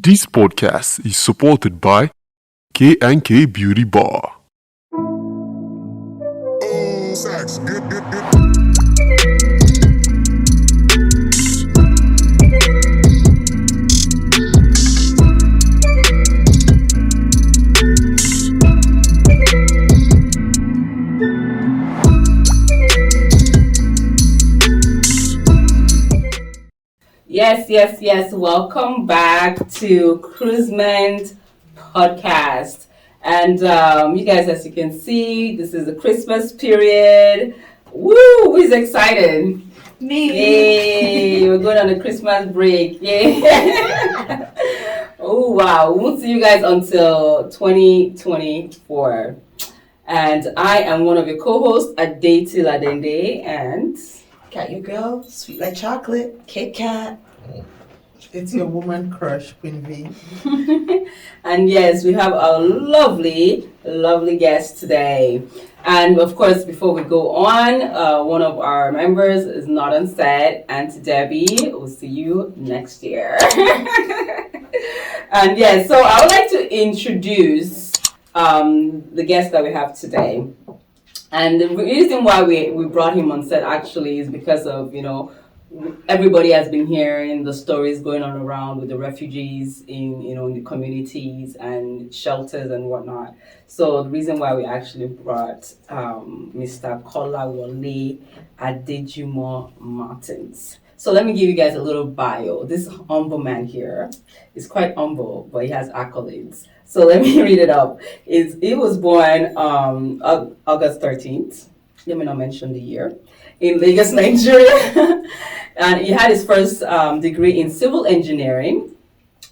This podcast is supported by K&K Beauty Bar. Oh, Sax, good. Yes. Welcome back to Cruisement Podcast. And you guys, as you can see, this is the Christmas period. Woo! Who's excited? Me. Yay! We're going on a Christmas break. Yay! Oh, wow. We won't see you guys until 2024. And I am one of your co-hosts, ADEJUMO, and... Got your girl, sweet like chocolate, Kit Kat. It's your woman crush, Queen V. And yes, we have a lovely guest today. And of course, before we go on, one of our members is not on set. Auntie Debbie, we'll see you next year. And yes, so I would like to introduce the guest that we have today. And the reason why we brought him on set actually is because of, everybody has been hearing the stories going on around with the refugees in the communities and shelters and whatnot. So the reason why we actually brought Mr. KOLAWOLE ADEJUMO Martins. So let me give you guys a little bio. This humble man here is quite humble, but he has accolades. So let me read it up. He was born August 13th. Let me not mention the year. In Lagos, Nigeria. And he had his first degree in civil engineering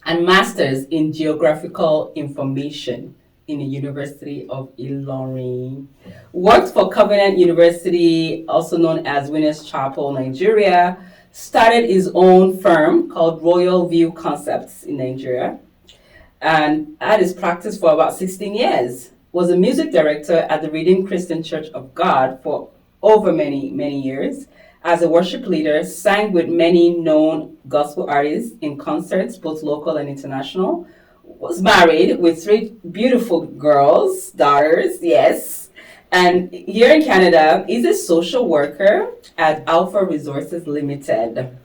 and master's in geographical information in the University of Ilorin. Worked for Covenant University, also known as Winners Chapel, Nigeria. Started his own firm called Royal View Concepts in Nigeria. And had his practice for about 16 years. Was a music director at the Redeemed Christian Church of God for over many years. As a worship leader, sang with many known gospel artists in concerts, both local and international. Was married with 3 beautiful daughters, yes. And here in Canada, is a social worker at Alpha Resources Limited.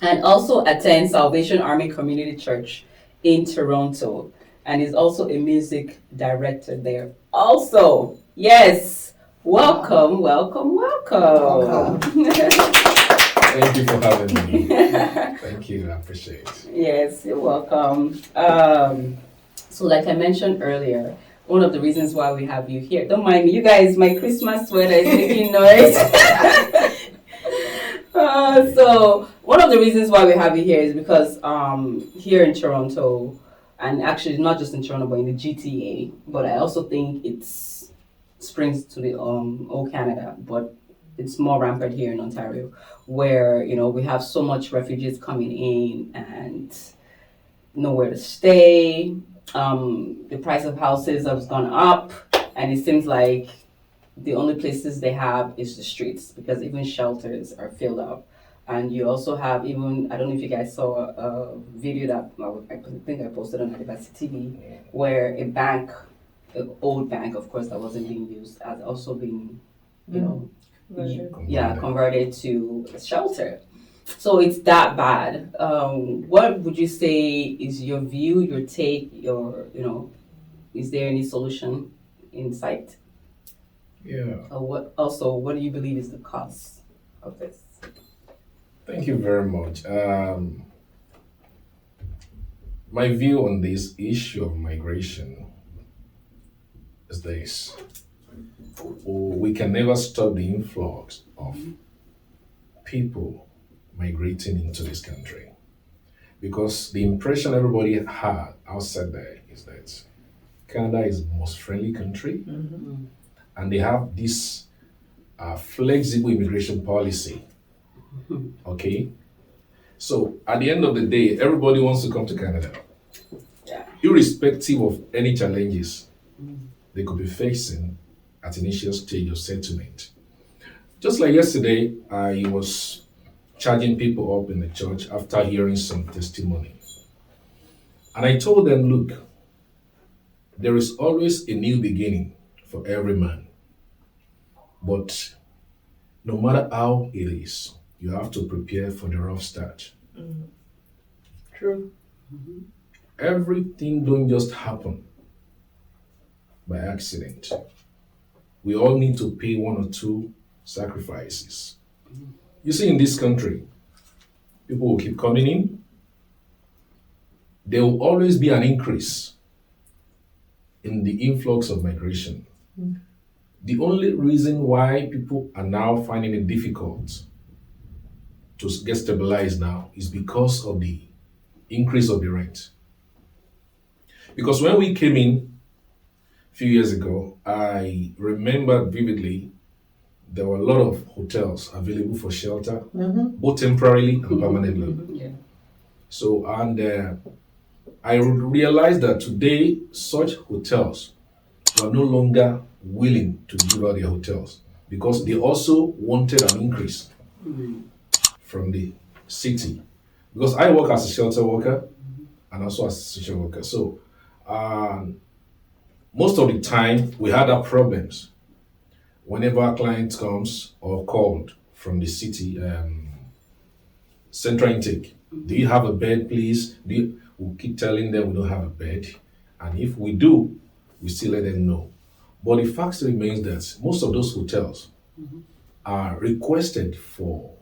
And also attends Salvation Army Community Church in Toronto. And is also a music director there. Also, yes. Welcome. Thank you for having me. Thank you, I appreciate it. Yes, you're welcome. So like I mentioned earlier, one of the reasons why we have you here, don't mind me, you guys, my Christmas sweater is making noise. So one of the reasons why we have you here is because here in Toronto, and actually not just in Toronto, but in the GTA, but I also think it's springs to the whole Canada, but it's more rampant here in Ontario, where we have so much refugees coming in and nowhere to stay. The price of houses has gone up, and it seems like the only places they have is the streets, because even shelters are filled up. And you also have I don't know if you guys saw a video that I think I posted on University TV, where a bank, an old bank, of course, that wasn't being used, has also been, converted to a shelter. So it's that bad. What would you say is your view, your take, is there any solution in sight? Yeah. What do you believe is the cause of this? Thank you very much. My view on this issue of migration is this. We can never stop the influx of people migrating into this country, because the impression everybody had outside there is that Canada is the most friendly country, and they have this flexible immigration policy. Okay? So at the end of the day, everybody wants to come to Canada. Yeah. Irrespective of any challenges they could be facing at initial stage of settlement. Just like yesterday, I was charging people up in the church after hearing some testimony. And I told them, look, there is always a new beginning for every man. But no matter how it is, you have to prepare for the rough start. True. Everything don't just happen by accident. We all need to pay one or two sacrifices. You see, in this country, people will keep coming in. There will always be an increase in the influx of migration. The only reason why people are now finding it difficult to get stabilized now is because of the increase of the rent. Because when we came in a few years ago, I remember vividly there were a lot of hotels available for shelter, both temporarily and permanently. Yeah. So, and I realized that today such hotels are no longer willing to give out their hotels because they also wanted an increase from the city. Because I work as a shelter worker and also as a social worker. So, most of the time we had our problems whenever a client comes or called from the city central intake. Do you have a bed, please? We keep telling them we don't have a bed, and if we do, we still let them know. But the fact remains that most of those hotels are requested for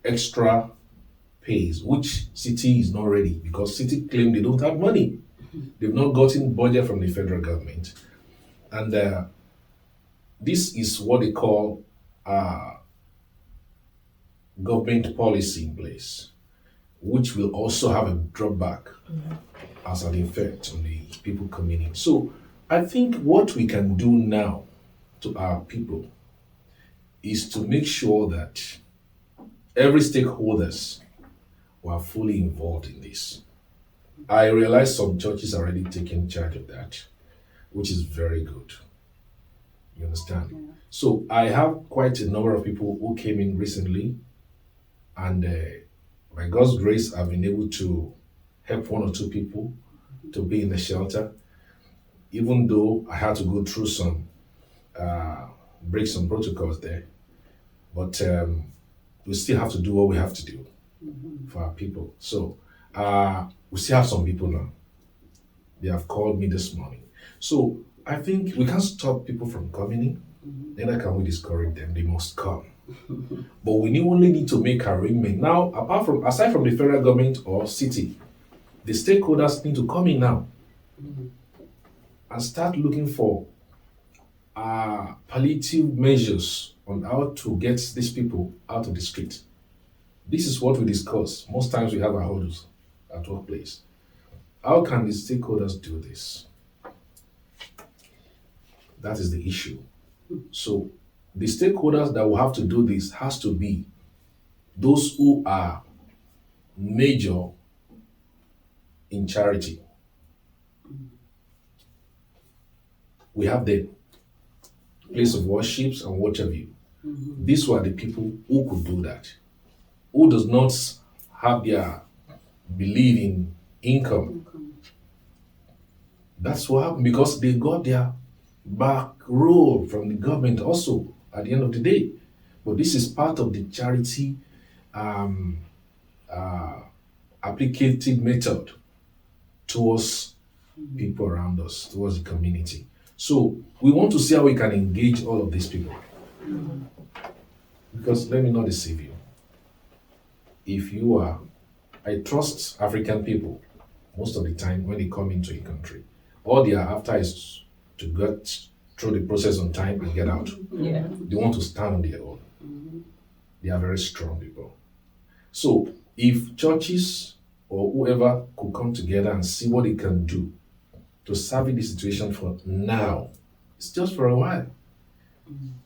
extra pays, which city is not ready because city claim they don't have money. They've not gotten budget from the federal government, and this is what they call government policy in place, which will also have a drawback as an effect on the people coming in. So I think what we can do now to our people is to make sure that every stakeholders were fully involved in this. I realize some churches are already taking charge of that, which is very good. You understand? Yeah. So I have quite a number of people who came in recently, and by God's grace, I've been able to help one or two people to be in the shelter, even though I had to go through some, break some protocols there. But we still have to do what we have to do for our people. So we still have some people now. They have called me this morning. So I think we can't stop people from coming in. Neither can we discourage them. They must come. But we only need to make arrangement. Now, aside from the federal government or city, the stakeholders need to come in now and start looking for palliative measures on how to get these people out of the street. This is what we discuss. Most times we have our hurdles at workplace. How can the stakeholders do this? That is the issue. So the stakeholders that will have to do this has to be those who are major in charity. We have the place of worships and what have you. These were the people who could do that. Who does not have their belief in income. That's what happened because they got their back roll from the government also at the end of the day. But this is part of the charity applicative method towards people around us, towards the community. So we want to see how we can engage all of these people. Because let me not deceive you. If you are, I trust African people most of the time when they come into a country. All they are after is to get through the process on time and get out. Yeah. They want to stand on their own. They are very strong people. So if churches or whoever could come together and see what they can do to salvage the situation for now, it's just for a while.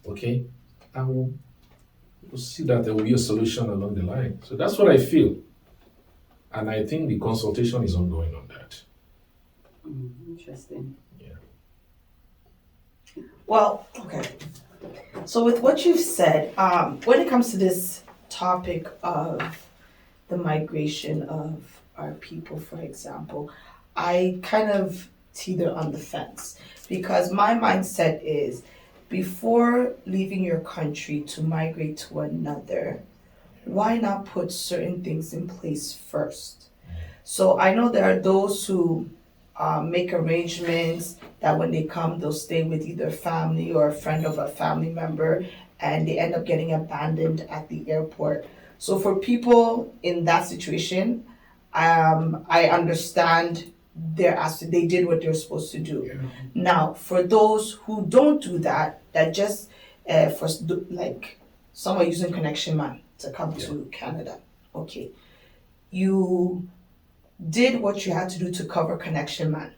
Okay? And we'll see that there will be a solution along the line. So that's what I feel. And I think the consultation is ongoing on that. Interesting. Yeah. Well, okay. So with what you've said, when it comes to this topic of the migration of our people, for example, I kind of teeter on the fence because my mindset is before leaving your country to migrate to another, why not put certain things in place first? So I know there are those who make arrangements that when they come, they'll stay with either family or a friend of a family member, and they end up getting abandoned at the airport. So for people in that situation, I understand they did what they're supposed to do. Yeah. Now, for those who don't do that, that just like some are using Connection Man to come to Canada. Okay, you did what you had to do to cover Connection Man.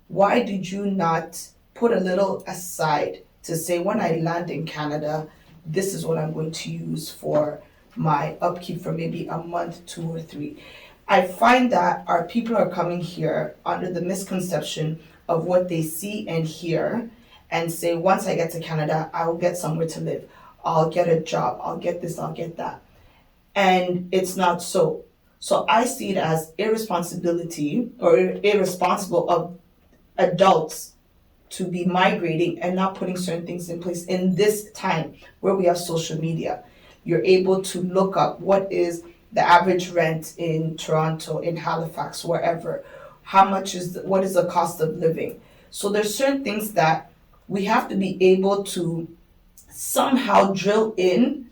Why did you not put a little aside to say, when I land in Canada, this is what I'm going to use for my upkeep for maybe a month, 2 or 3? I find that our people are coming here under the misconception of what they see and hear and say, once I get to Canada, I will get somewhere to live. I'll get a job. I'll get this. I'll get that. And it's not so. So I see it as irresponsibility or irresponsible of adults to be migrating and not putting certain things in place in this time where we have social media. You're able to look up what is the average rent in Toronto, in Halifax, wherever. What is the cost of living? So there's certain things that we have to be able to somehow drill in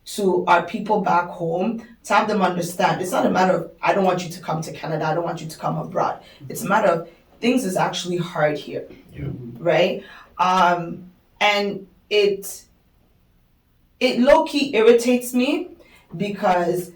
to our people back home to have them understand. It's not a matter of, I don't want you to come to Canada, I don't want you to come abroad. It's a matter of, things is actually hard here, right? And it low-key irritates me because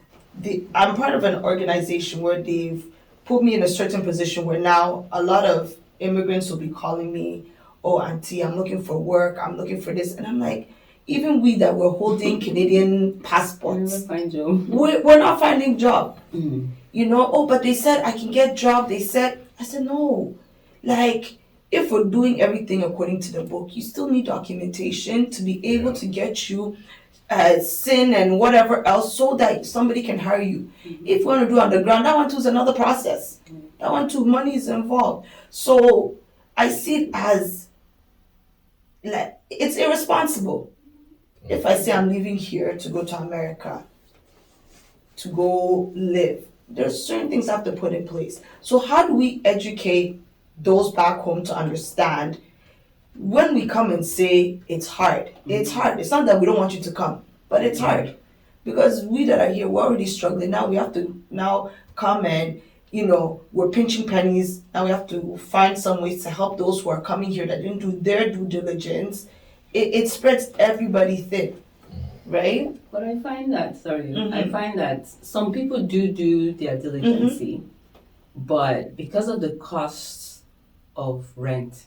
I'm part of an organization where they've put me in a certain position where now a lot of immigrants will be calling me, oh, auntie, I'm looking for work, I'm looking for this. And I'm like, even we that were holding Canadian passports, we're not finding job. You know, oh, but they said I can get job. I said, no. Like, if we're doing everything according to the book, you still need documentation to be able to get you SIN and whatever else so that somebody can hire you. If we want to do underground, that one too is another process. That one too, money is involved. So I see it as, like, it's irresponsible. If I say I'm leaving here to go to America, to go live, there's certain things I have to put in place. So how do we educate those back home to understand when we come and say it's hard? It's hard. It's not that we don't want you to come, but it's hard. Because we that are here, we're already struggling. Now we have to now come and, we're pinching pennies. Now we have to find some ways to help those who are coming here that didn't do their due diligence. It spreads everybody thin, right? But I find that, I find that some people do their diligency, but because of the costs of rent,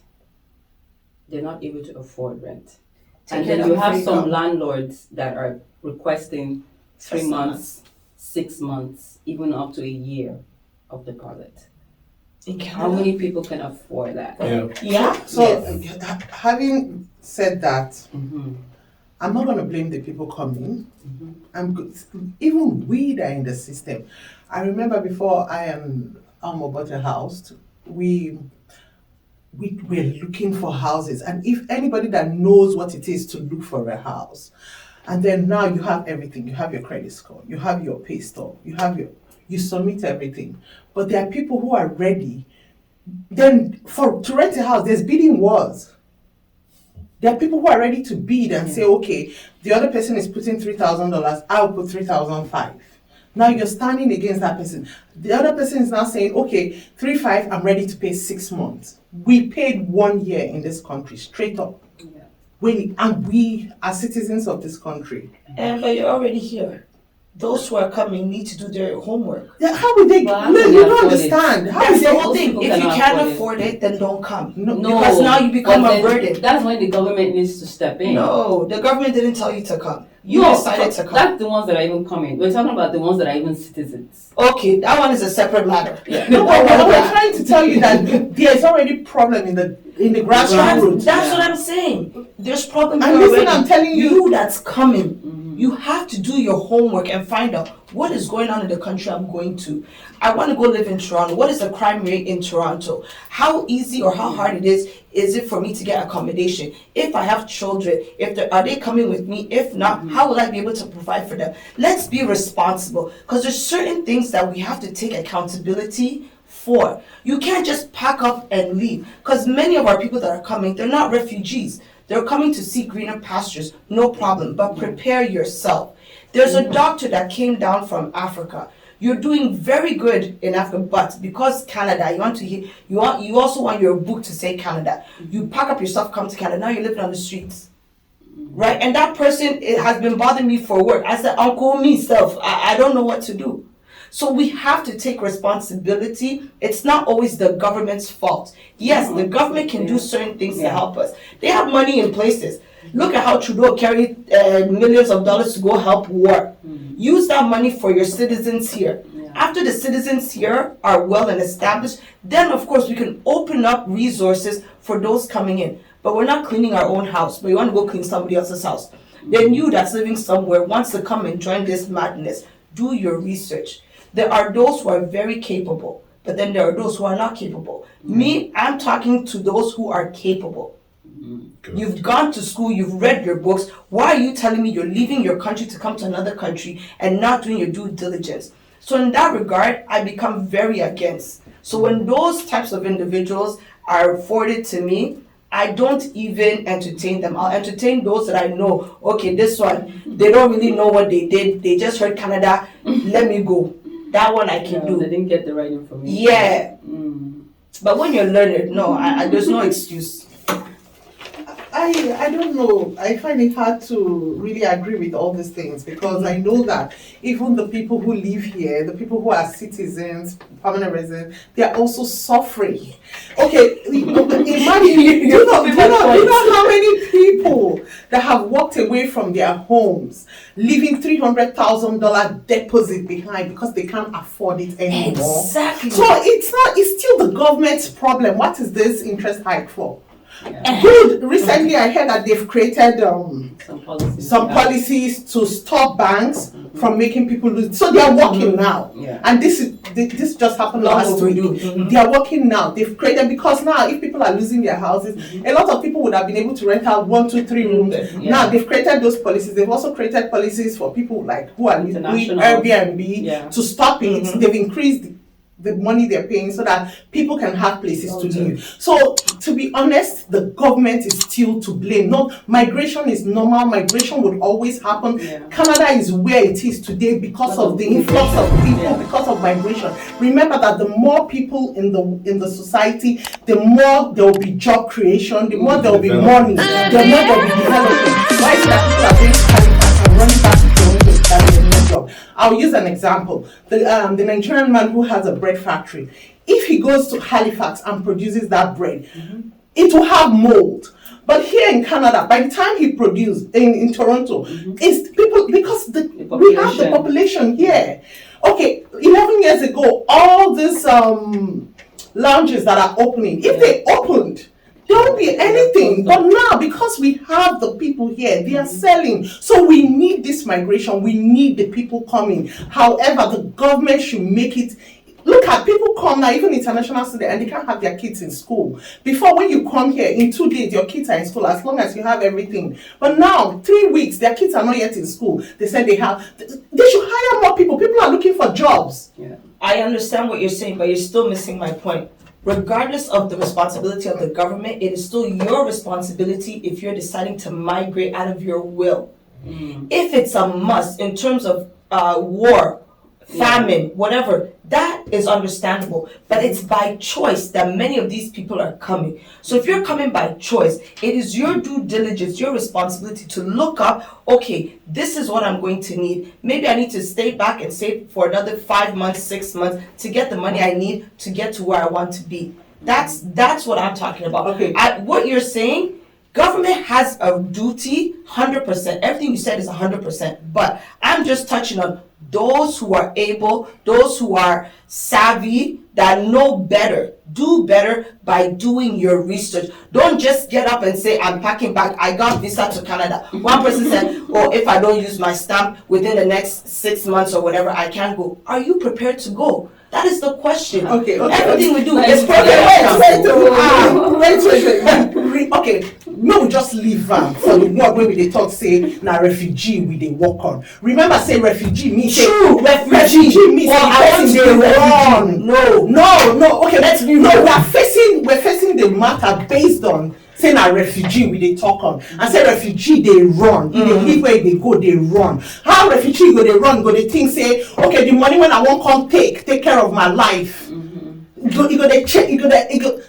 they're not able to afford rent. And then you have some landlords that are requesting 3 months, 6 months, even up to a year of deposit. In Canada? How many people can afford that? Yeah. So, having said that, I'm not going to blame the people coming. Even we that are in the system. I remember before I and Almo bought a house, we were looking for houses. And if anybody that knows what it is to look for a house, and then now you have everything, you have your credit score, you have your pay stub, you submit everything. But there are people who are ready. Then to rent a house, there's bidding wars. There are people who are ready to bid and say, okay, the other person is putting $3,000, I'll put $3,500. Now you're standing against that person. The other person is now saying, okay, $3,500, I'm ready to pay 6 months. We paid 1 year in this country, straight up. And we are citizens of this country. But you're already here. Those who are coming need to do their homework. How would they? Well, No, you don't understand. How That's is the whole thing. people If you cannot can't afford it. afford it, then don't come. No, Because now you become but a then burden. That's when the government needs to step in. No, the government didn't tell you to come. You No, decided to come. That's the ones that are even coming. We're talking about the ones that are even citizens. Okay, that one is a separate matter. No, but we're trying to tell you that there's already problem in the in the grassroots. That's what I'm saying. There's problems And here listen, already. I'm telling you, that's coming. You have to do your homework and find out what is going on in the country I'm going to. I want to go live in Toronto. What is the crime rate in Toronto? How easy or how hard it is it for me to get accommodation? If I have children, are they coming with me? If not, how will I be able to provide for them? Let's be responsible, because there's certain things that we have to take accountability for. You can't just pack up and leave, because many of our people that are coming, they're not refugees. They're coming to seek greener pastures, no problem, but prepare yourself. There's a doctor that came down from Africa. You're doing very good in Africa, but because Canada, you also want your book to say Canada. You pack up your stuff, come to Canada. Now you're living on the streets, right? And that person, it has been bothering me for work. I said, Uncle, me self, I don't know what to do. So we have to take responsibility. It's not always the government's fault. Yes, the government can do certain things to help us. They have money in places. Look at how Trudeau carried millions of dollars to go help war. Use that money for your citizens here. After the citizens here are well and established, then of course we can open up resources for those coming in. But we're not cleaning our own house, but you want to go clean somebody else's house. Then you that's living somewhere wants to come and join this madness. Do your research. There are those who are very capable, but then there are those who are not capable. Me, I'm talking to those who are capable. Good. You've gone to school, you've read your books. Why are you telling me you're leaving your country to come to another country and not doing your due diligence? So in that regard, I become very against. So when those types of individuals are forwarded to me, I don't even entertain them. I'll entertain those that I know. Okay, this one, they don't really know what they did. They just heard Canada. Let me go. That one I can do. They didn't get the right information. Yeah. But when you're learned, no, there's no excuse. I don't know. I find it hard to really agree with all these things, because I know that even the people who live here, the people who are citizens, permanent residents, they are also suffering. Okay, imagine, you know how many people that have walked away from their homes, leaving $300,000 deposit behind because they can't afford it anymore. Exactly. So it's still the government's problem. What is this interest hike for? Good. Recently, I heard that they've created some policies to stop banks from making people lose. So they are working now, and this just happened last week. They are working now. They've created, because now if people are losing their houses, a lot of people would have been able to rent out 1, 2, 3 rooms. Now they've created those policies. They've also created policies for people like who are doing Airbnb to stop it. They've increased the money they're paying so that people can have places to live. So, to be honest, the government is still to blame. No, migration is normal. Migration would always happen. Canada is where it is today because of the influx of people, because of migration. Remember that the more people in the society, the more there will be job creation, the more there will be money, the more there will be development. Why is it that people are being Halifax and running back to Toronto? That is no job. I'll use an example. The Nigerian man who has a bread factory, if he goes to Halifax and produces that bread, it will have mold. But here in Canada, by the time he produces in Toronto, it's people, because we have the population here. Okay, 11 years ago, all these lounges that are opening, if they opened, there won't be anything. But now, because we have the people here, they are selling. So we need this migration. We need the people coming. However, the government should make it. Look at people come now, even international students, and they can't have their kids in school. Before, when you come here, in 2 days, your kids are in school as long as you have everything. But now, 3 weeks, their kids are not yet in school. They said they should hire more people. People are looking for jobs. I understand what you're saying, but you're still missing my point. Regardless of the responsibility of the government, it is still your responsibility if you're deciding to migrate out of your will. If it's a must in terms of war, famine, whatever, that is understandable. But it's by choice that many of these people are coming. So if you're coming by choice, it is your due diligence, your responsibility to look up, okay, this is what I'm going to need. Maybe I need to stay back and save for another 5 months, 6 months to get the money I need to get to where I want to be. That's what I'm talking about. Okay. What you're saying Government has a duty, 100%. Everything you said is 100%. But I'm just touching on those who are able, those who are savvy, that know better. Do better by doing your research. Don't just get up and say, I'm packing back. I got visa to Canada. One person said, oh, if I don't use my stamp within the next 6 months or whatever, I can't go. Are you prepared to go? That is the question. Okay. Everything we do is Wait. Okay, no, we just leave for the word when we dey talk say na refugee we dey work on. Remember, say refugee means true. Refugee means person dey run. No. Okay, let's be real. No, we're facing the matter based on say na refugee we dey talk on, and say refugee dey run. If they live where they go, they run. How refugee go dey run? Go dey think say, okay, the money when I won't come take care of my life. You go dey check.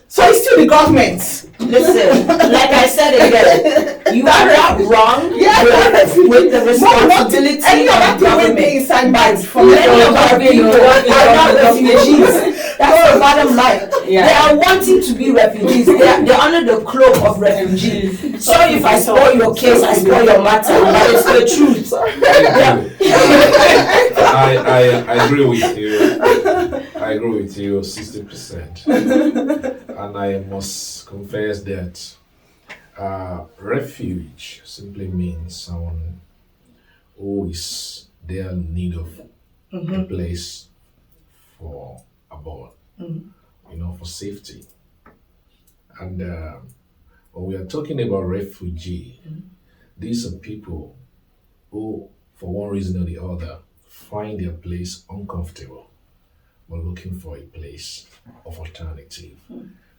So it's still the government. Listen, like I said again, you are not wrong with the responsibility of government. Many of our people are not refugees. That's the bottom line. They are wanting to be refugees. They're under the cloak of refugees. Sorry if I spoil your case, I spoil your matter, but it's the truth. I agree with you. I agree with you 60%. And I must confess that refuge simply means someone who is there in need of a place for abode, for safety. And when we are talking about refugee, these are people who, for one reason or the other, find their place uncomfortable, but looking for a place of alternative.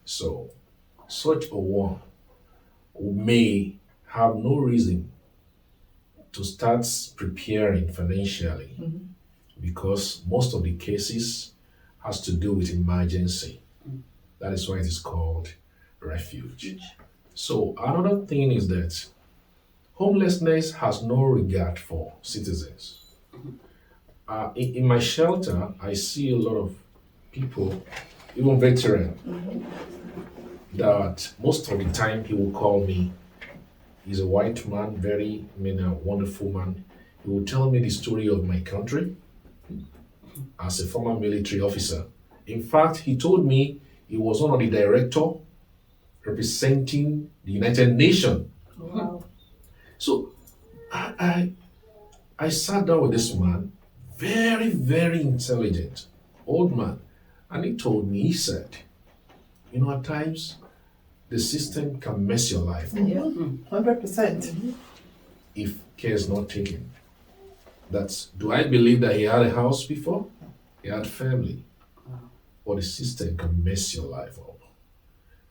So, such a one who may have no reason to start preparing financially, because most of the cases has to do with emergency. That is why it is called refuge. So another thing is that homelessness has no regard for citizens. In my shelter, I see a lot of people, even veterans, that most of the time he will call me. He's a white man, a wonderful man. He will tell me the story of my country as a former military officer. In fact, he told me he was one of the director representing the United Nations. Wow. So I sat down with this man, very, very intelligent, old man, and he told me, he said, at times, the system can mess your life up 100%. if care is not taken. Do I believe that he had a house before? He had family. Or the system can mess your life up.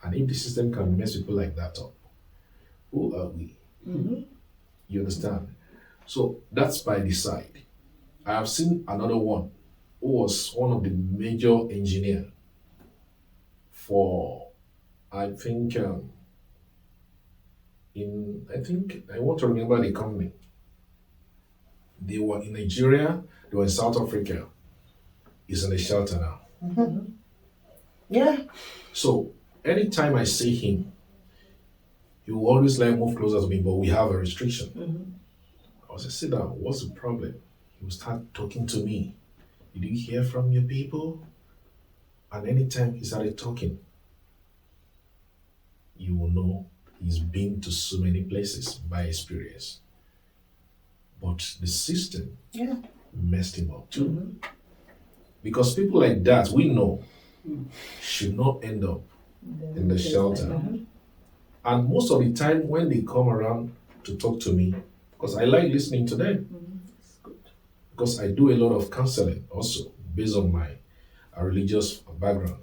And if the system can mess people like that up, who are we? You understand? So that's by the side. I have seen another one who was one of the major engineer for, I want to remember the company. They were in Nigeria, they were in South Africa. He's in the shelter now. Yeah. So anytime I see him, he will always move closer to me, but we have a restriction. I was just sit down, what's the problem? He will start talking to me. Did you hear from your people? And anytime he started talking, you will know he's been to so many places by experience. But the system messed him up too. Because people like that, we know, should not end up in the shelter. And most of the time when they come around to talk to me, because I like listening to them, because I do a lot of counseling also based on my religious background.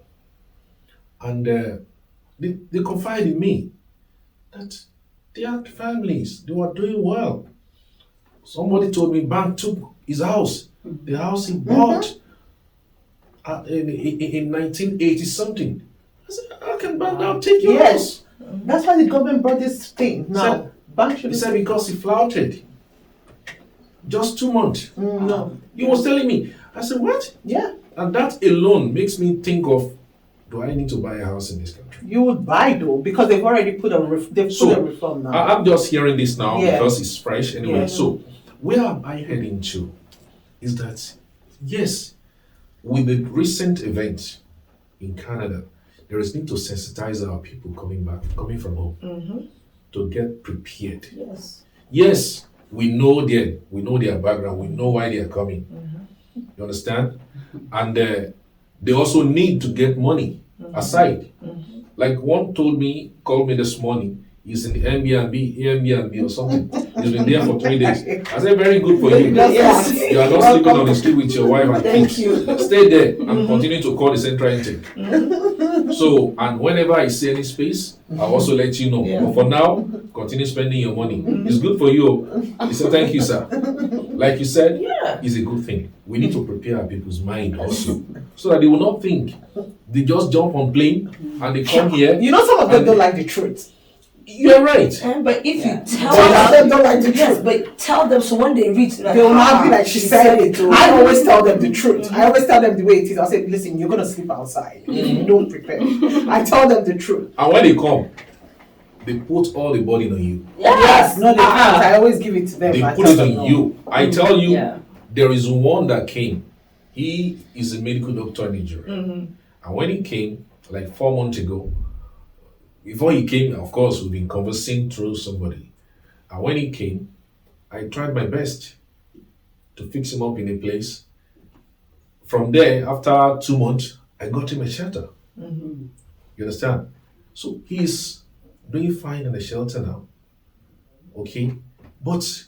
And they confide in me that they had families, they were doing well. Somebody told me bank took his house, the house he bought in 1980 something. I said, how can bank now take your house? That's why the government brought this thing now. He said because he flouted. Just 2 months. No. He was telling me. I said, what? Yeah. And that alone makes me think of do I need to buy a house in this country? You would buy though, because they've already put a reform now. I'm just hearing this now Yeah. because it's fresh anyway. Yeah. So where am I heading to? Is that yes, with the recent event in Canada, there is need to sensitize our people coming from home to get prepared. Yes. Yes, we know their background, we know why they are coming. You understand? And they also need to get money aside. Like one called me this morning, he's in the Airbnb or something. He's been there for 3 days. I said, very good for you. Yes. You are not sleeping on the street with your wife and Thank kids. you. Stay there and continue to call the central intake. So, and whenever I see any space, I'll also let you know. Yeah. But for now, continue spending your money. It's good for you. He said, thank you, sir. Like you said, it's a good thing. We need to prepare our people's mind also, so that they will not think they just jump on plane and they come here. You know, some of them don't like the truth. You're right. But if you tell Some of them them, don't like the yes, truth. but tell them so when they reach, like, They will not be like, she said it. oh. I always tell them the truth. I always tell them the way it is. I say, listen, you're going to sleep outside if you don't prepare. I tell them the truth. And when they come, they put all the burden on you. Yes, no, they can't. I always give it to them. They I put tell it them on no. you. I tell you, Yeah. there is one that came. He is a medical doctor in Nigeria. And when he came, like 4 months ago, before he came, of course, we've been conversing through somebody. And when he came, I tried my best to fix him up in a place. From there, after 2 months, I got him a shelter. You understand? So he's doing fine in the shelter now. Okay? But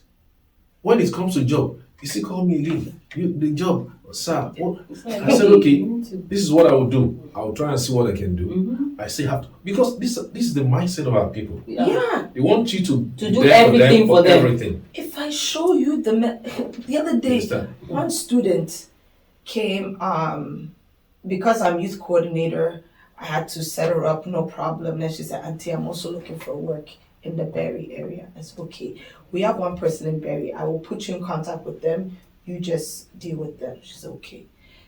when it comes to job, he still called me again. The job, sir. What? I said, okay, this is what I will do. I will try and see what I can do. I still have to, because this is the mindset of our people. Yeah. They want you to do there everything for them. everything. If I show you the other day, Understand? one student came because I'm youth coordinator. I had to set her up, no problem. Then she said, Auntie, I'm also looking for work in the Berry area. I said, okay, we have one person in Berry. I will put you in contact with them. You just deal with them. She said, okay.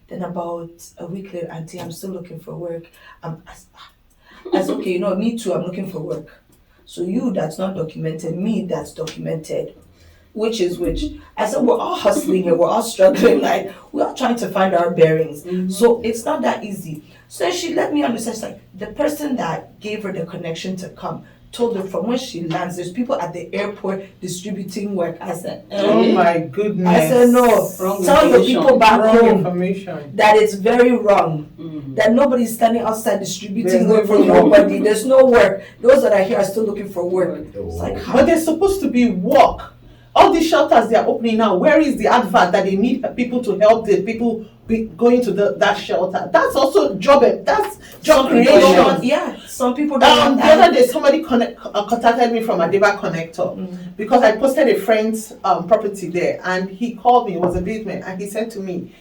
Then about a week later, Auntie, I'm still looking for work. I said, okay, you know, me too, I'm looking for work. So you that's not documented, me that's documented. Which is which? I said, we're all hustling here, we're all struggling, like, we're all trying to find our bearings. So it's not that easy. So she let me understand, she's like, the person that gave her the connection to come told her from when she lands, there's people at the airport distributing work. I said, Oh my goodness. I said, no, Wrong tell your information. people back Wrong home information. that it's very wrong. That nobody's standing outside distributing There's work for no work. nobody. There's no work. Those that are here are still looking for work. It's like, But there's supposed to be work. All these shelters they are opening now, where is the advert that they need people to help the people going to that shelter? That's also job. That's job some people creation. don't want, yeah, some people don't The want other day, somebody contacted me from Adeba Connector because I posted a friend's property there, and he called me. It was a basement, and he said to me,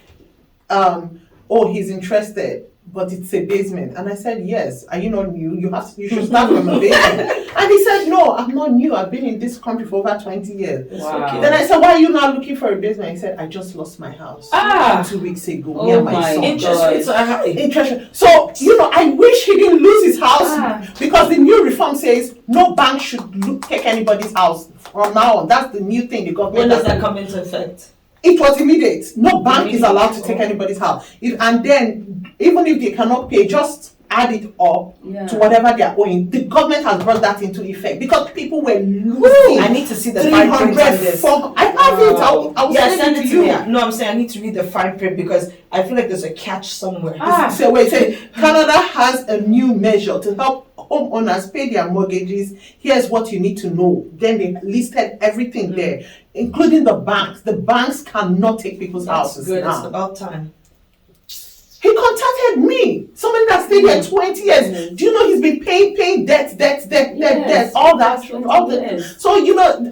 "Oh, he's interested, but it's a basement." And I said, "Yes. Are you not new? You should start from a basement." And he said, "No, I'm not new. I've been in this country for over 20 years." Wow. Then I said, "Why are you not looking for a basement?" He said, "I just lost my house 2 weeks ago. Me Oh and my my son." interest rates are high. Interest. So, I wish he didn't lose his house because the new reform says no bank should take anybody's house from now on. That's the new thing the government When does has that come into effect? It was immediate. No bank is allowed to take anybody's house. And then, even if they cannot pay, just add it up to whatever they are owing. The government has brought that into effect because people were losing. I need to see the fine print on 300, this. 400. I have it. I'll Yeah, send it to me. you. No, I'm saying I need to read the fine print because I feel like there's a catch somewhere. So wait, Canada has a new measure to help homeowners pay their mortgages. Here's what you need to know. Then they listed everything there, including the banks. The banks cannot take people's That's houses good. It's now. about time. He contacted me, somebody that stayed here 20 years. Do you know he's been paying debt, all that, all the. So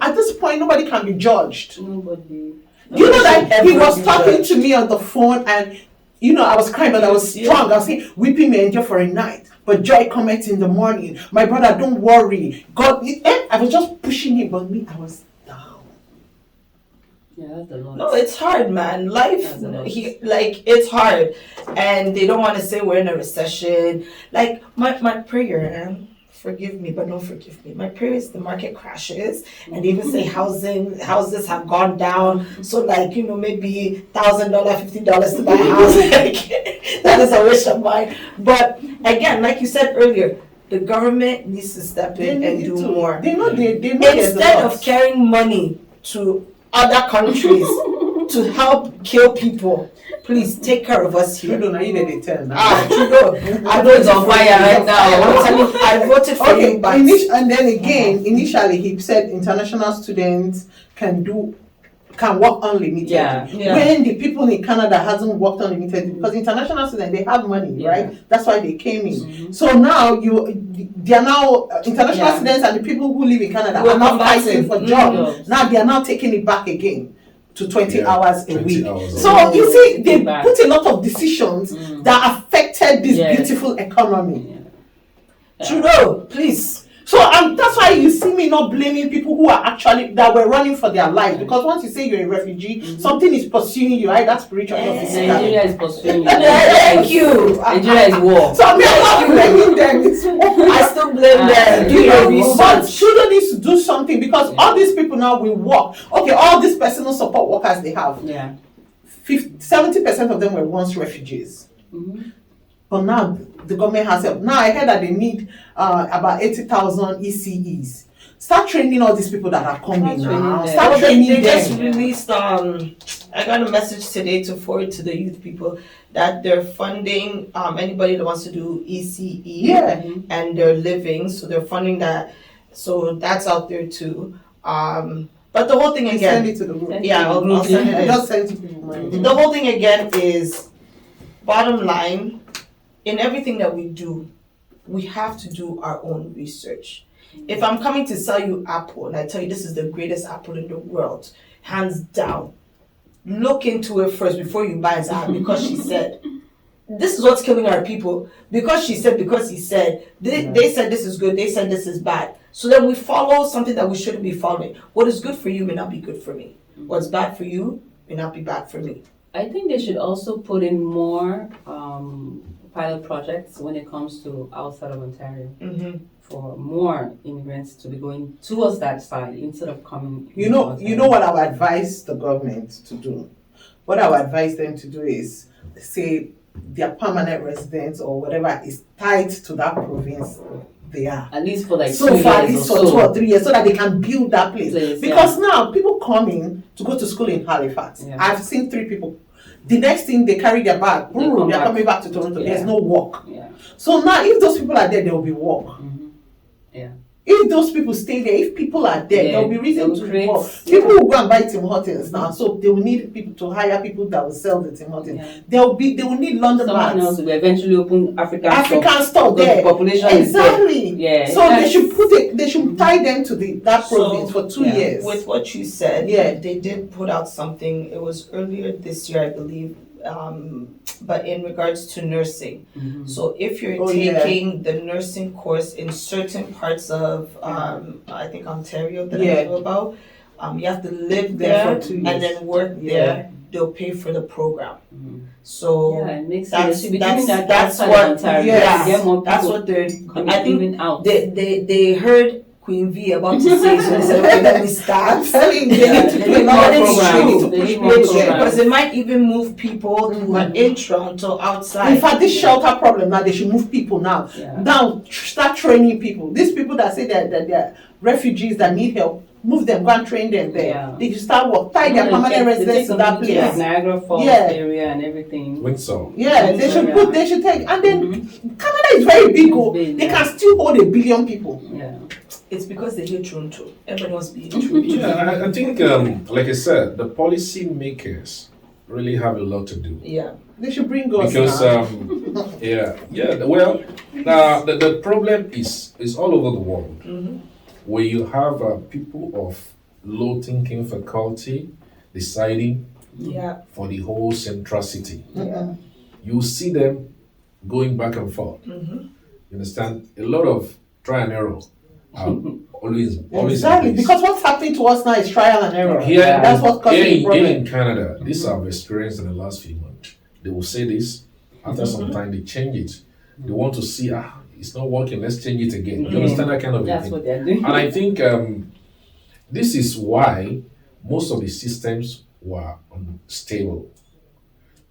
at this point, nobody can be judged. Nobody. You know that he was Everybody talking judged. to me on the phone, and I was crying, but I was strong. I was saying, "Weeping may endure for a night, but joy cometh in the morning." My brother, don't worry. God, I was just pushing him, but me, I was down. Yeah, that's a lot. No, it's hard, man. Life, That's a lot. it's hard, and they don't want to say we're in a recession. Like my prayer, forgive me, but don't forgive me. My prayer is the market crashes, and they even say houses have gone down. So like maybe $1,000, $50 to buy a house. Like, that is a wish of mine. But again, like you said earlier, the government needs to step in and do more. They know there's a Instead lot. of carrying money to other countries to help kill people, please take care of us here. Trudeau, now you need to tell now. Trudeau, I voted on fire right now. I voted for Okay, him, but and then again, initially he said international students can work unlimited. Yeah. When the people in Canada hasn't worked unlimited because international students they have money, right? That's why they came in. So now they are now international students and the people who live in Canada We're are now combating. fighting for jobs. Now they are now taking it back again to 20 hours a 20 week. hours a So you see, they Back. put a lot of decisions that affected this Yes. beautiful economy. Trudeau, please. So that's why you see me not blaming people who are actually that were running for their life, because once you say you're a refugee, something is pursuing you, either spiritually or physically. Nigeria is pursuing you. Thank you. Nigeria is war. So I'm not blaming them. It's I still blame them. Do you your know, but research. Trudeau needs to do something because all these people now will work. Okay, all these personal support workers they have, Yeah. 70% of them were once refugees. But now the government has help. Now I heard that they need about 80,000 ECEs. Start training all these people that are coming now. Start Start training training They just them. released I got a message today to forward to the youth people that they're funding anybody that wants to do ECE Yeah. and they're living, so they're funding that. So that's out there too. But the whole thing Send again, it to the group. yeah, I'll send it. Just send it to people. Man. The whole thing again is, bottom line, in everything that we do, we have to do our own research. If I'm coming to sell you apple and I tell you this is the greatest apple in the world, hands down, look into it first before you buy it. Because she said, this is what's killing our people. Because she said, because he said, they said this is good, they said this is bad. So then we follow something that we shouldn't be following. What is good for you may not be good for me. What's bad for you may not be bad for me. I think they should also put in more pilot projects when it comes to outside of Ontario for more immigrants to be going towards that side instead of coming. You know what I would advise the government to do? What I would advise them to do is say their permanent residence or whatever is tied to that province they are. At least for like So 2 far, at years least or for 2 so. or 3 years, so that they can build that place. Because now people coming to go to school in Halifax. Yeah. I've seen 3 people. The next thing they carry their bag, They come they're back. coming back to Toronto. Yeah. There's no work. Yeah. So now, if those people are there, there will be work. Yeah. If those people stay there, if people are there, Yeah, there will be reason they will to create- work. People will go and buy Tim Hortons now, so they will need people to hire people that will sell the Tim Hortons. Yeah. They will need London Someone else bags. will eventually open African store because there. the population Exactly. is there. Yeah. So they should they should tie them to that province for 2 yeah. years. With what you said, Yeah. they did put out something. It was earlier this year, I believe, but in regards to nursing. So if you're taking the nursing course in certain parts of, I think Ontario that I know about, you have to live There there for 2 and years. then work Yeah. there. They'll pay for the program. So Yeah, it makes that's sense. They should be doing that that's outside what of Ontario. yeah, Get more people that's what they're. coming I think even out. they heard Queen V about to say, so they said, okay, let me start. I'm telling you, they need to Yeah, do they a lot need of more programs. They need to programs. push They need more people there. programs. Because it might even move people who are in Toronto outside. In fact, this shelter problem now, they should move people now. Yeah. Now, start training people. These people that say that they're refugees that need help, move them, go and train them there. Yeah. They should start work, tie their permanent residence to that place. Like Niagara Falls Yeah. area and everything. Windsor. Yeah, they should Yeah. they should take, and then Canada is very big. It's Oh, big, they yeah. can still hold 1 billion people. Yeah. It's because they hate Toronto. Everybody wants to be in Toronto. Yeah, I think, like I said, the policy makers really have a lot to do. Yeah. They should bring us Because now. well, the problem is all over the world, where you have people of low thinking faculty deciding Yeah. for the whole central city. Yeah. You see them going back and forth. You understand? A lot of try and error always Exactly, in place. because what's happening to us now is trial and error. Here, That's what causes the here problem. in Canada, this I've experienced in the last few months. They will say this, after some time they change it. They want to see, it's not working, let's change it again. You understand that kind of That's thing? what they're doing. And I think this is why most of the systems were unstable.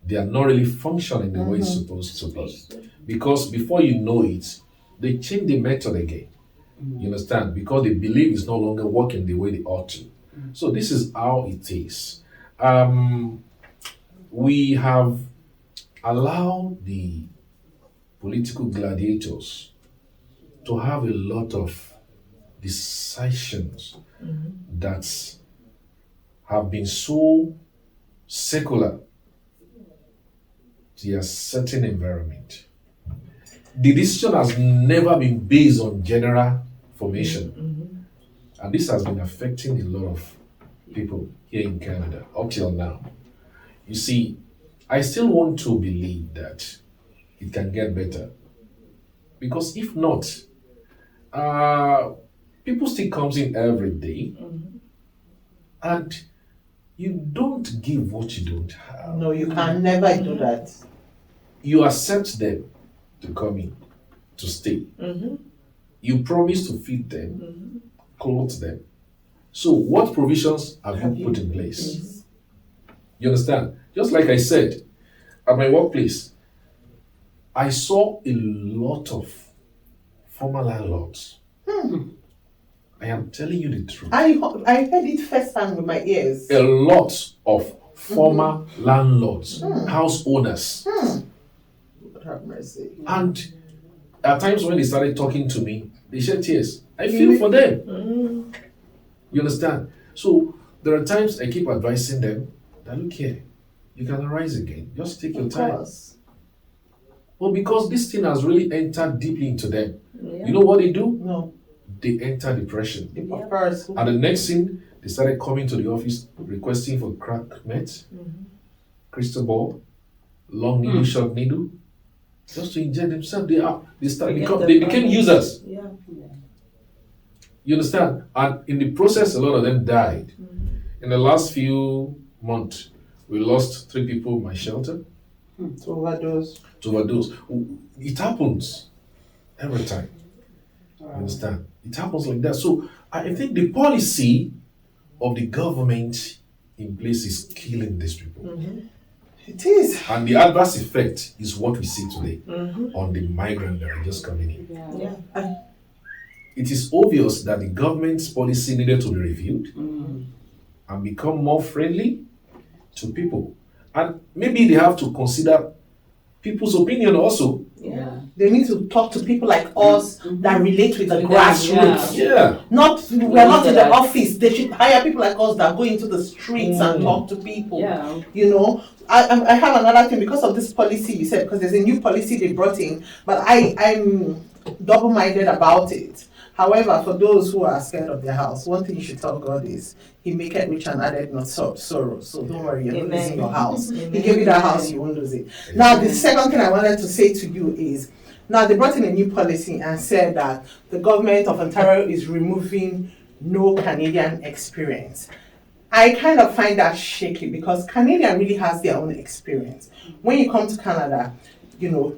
They are not really functioning the way it's supposed to be. Because before you know it, they change the method again. You understand? Because they believe it's no longer working the way they ought to. So this is how it is. We have allowed the political gladiators to have a lot of decisions that have been so secular to a certain environment. The decision has never been based on general formation. And this has been affecting a lot of people here in Canada up till now. You see, I still want to believe that it can get better. Because if not, people still comes in every day and you don't give what you don't have. No, you can never do that. You accept them to come in, to stay. You promise to feed them, clothe them. So what provisions have you put in place? You understand? Just like I said, at my workplace, I saw a lot of former landlords. I am telling you the truth. I heard it firsthand with my ears. A lot of former landlords, house owners. Lord have mercy. And at times when they started talking to me, they shed tears. I feel for them. You understand? So there are times I keep advising them that look here, you can arise again. Just take your time. Well, because this thing has really entered deeply into them. You know what they do? No. They enter depression. Of course. And the next thing, they started coming to the office requesting for crack meds, crystal ball, long needle, short needle, just to inject themselves. They became users. Yeah. You understand? And in the process, a lot of them died. In the last few months, we lost 3 people in my shelter To overdose. to overdose. It happens every time. You understand? It happens like that. So I think the policy of the government in place is killing these people. It is. And the adverse effect is what we see today on the migrant that are just coming in. Yeah. It is obvious that the government's policy needed to be reviewed and become more friendly to people. And maybe they have to consider people's opinion also. Yeah. They need to talk to people like us that relate with the grassroots. Yeah. We're not in the office. They should hire people like us that go into the streets and talk to people. Yeah. You know, I have another thing because of this policy you said, because there's a new policy they brought in, but I'm double-minded about it. However, for those who are scared of their house, one thing you should tell God is, He maketh rich and added not sorrow. So don't worry, you're not losing your house. He gave you that house, you won't lose it. Now, the second thing I wanted to say to you is, now they brought in a new policy and said that the government of Ontario is removing no Canadian experience. I kind of find that shaky because Canadian really has their own experience. When you come to Canada, you know,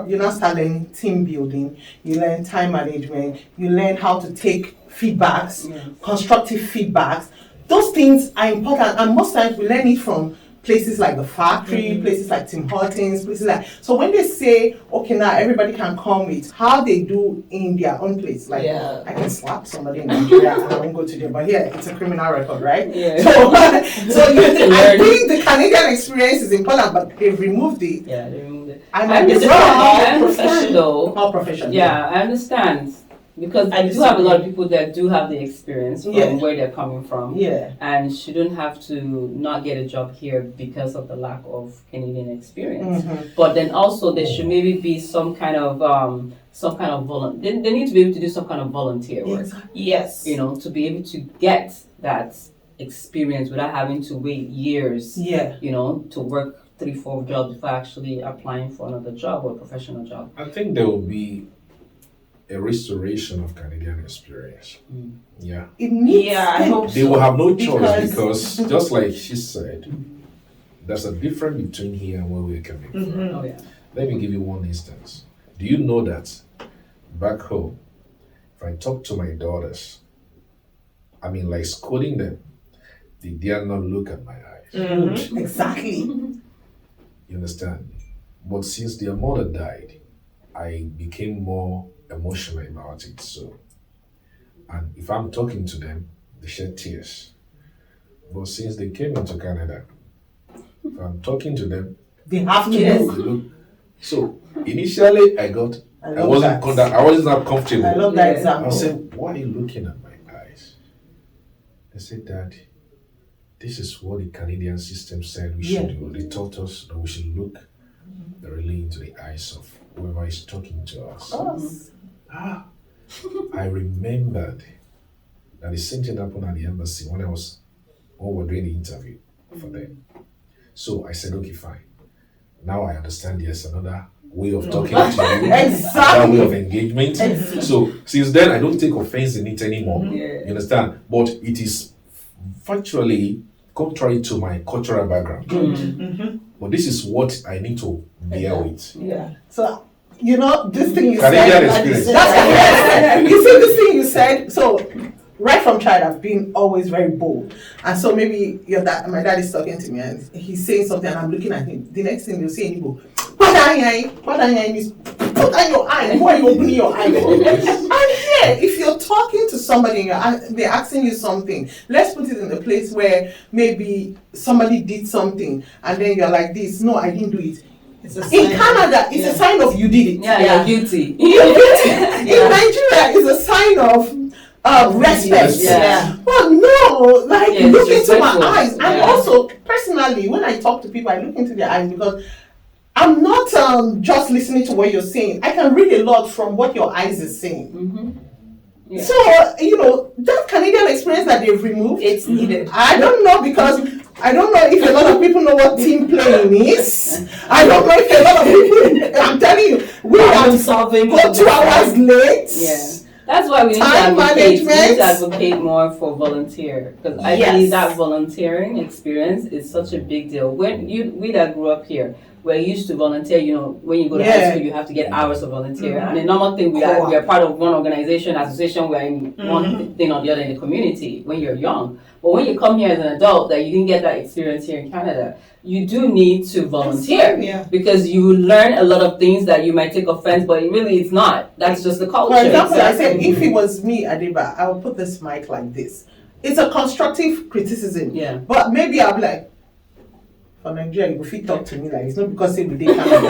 you now start learning team building, you learn time management, you learn how to take feedbacks, constructive feedbacks. Those things are important, and most times we learn it from places like the factory, places like Tim Hortons, places like. So when they say, okay, now everybody can come with how they do in their own place, like I can slap somebody in Nigeria and I won't go to them, but here it's a criminal record, right? Yeah. So I think the Canadian experience is important, but they've removed it. Yeah, they removed it. I I understand though. How professional. Yeah, I understand. Because I do have a lot of people that do have the experience from where they're coming from. Yeah. And shouldn't have to not get a job here because of the lack of Canadian experience. But then also there should maybe be some kind of they need to be able to do some kind of volunteer work. Yes. You know, to be able to get that experience without having to wait years. Yeah. You know, to work 3-4 jobs before actually applying for another job or professional job. I think there will be a restoration of Canadian experience. Yeah. It needs Yeah, I hope They so. will have no choice Because- because just like she said, there's a difference between here and where we're coming from. Oh yeah. Let me give you one instance. Do you know that back home, if I talk to my daughters, I mean like scolding them, they dare not look at my eyes. exactly. You understand? But since their mother died, I became more emotional about it. So, and if I'm talking to them, they shed tears. But since they came into Canada, if I'm talking to them, They have to Yes. look. they look. So initially, I love wasn't that. I wasn't that comfortable. I love that Yeah. I example. said, "Why are you looking at my eyes?" They said, "Dad, this is what the Canadian system said we should do. They taught us that we should look really into the eyes of whoever is talking to us." I remembered that the same thing happened at the embassy when we were doing the interview for them. So I said, "Okay, fine. Now I understand there's another way of talking to you, another way of engagement." So since then, I don't take offense in it anymore. Yeah. You understand? But it is factually contrary to my cultural background. But this is what I need to bear with. Yeah. So, this thing you Canadian said. experience. You see, this thing you said. So, right from child, I've been always very bold. And so maybe my dad is talking to me and he's saying something and I'm looking at him. The next thing he'll say in Igbo, what is put on your eye. Why are you opening your eye for? And here, if you're talking to somebody and they're asking you something, let's put it in a place where maybe somebody did something and then you're like this, no, I didn't do it. In Canada, it's a sign of you did it. Yeah, you're guilty. In Nigeria, it's a sign of respect. Yeah. But no, like Yeah, look it's into my respectful. eyes. And Yeah. also, personally, when I talk to people, I look into their eyes because I'm not just listening to what you're saying. I can read a lot from what your eyes is saying. Yeah. So, that Canadian experience that they've removed, It's needed. I don't know because I don't know if a lot of people know what team playing is. I don't know if a lot of people, I'm telling you, we Problem have solving. got 2 hours late. Yeah. That's why we need to Time advocate. We need management. to advocate more for volunteer because I Yes. believe that volunteering experience is such a big deal. When we that grew up here, we're used to volunteer. When you go to high Yeah. school, you have to get hours of volunteer. And the normal thing we are part of one organization, association. We're in one thing or the other in the community when you're young. But when you come here as an adult, that you didn't get that experience here in Canada, you do need to volunteer Yeah. because you learn a lot of things that you might take offense, but it's not. That's just the culture. For example, I said, Exactly. if it was me, Adiba, I would put this mic like this. It's a constructive criticism. Yeah. But maybe I'll be like, for Nigeria, you fit talk to me like it's not because say we dey Canada.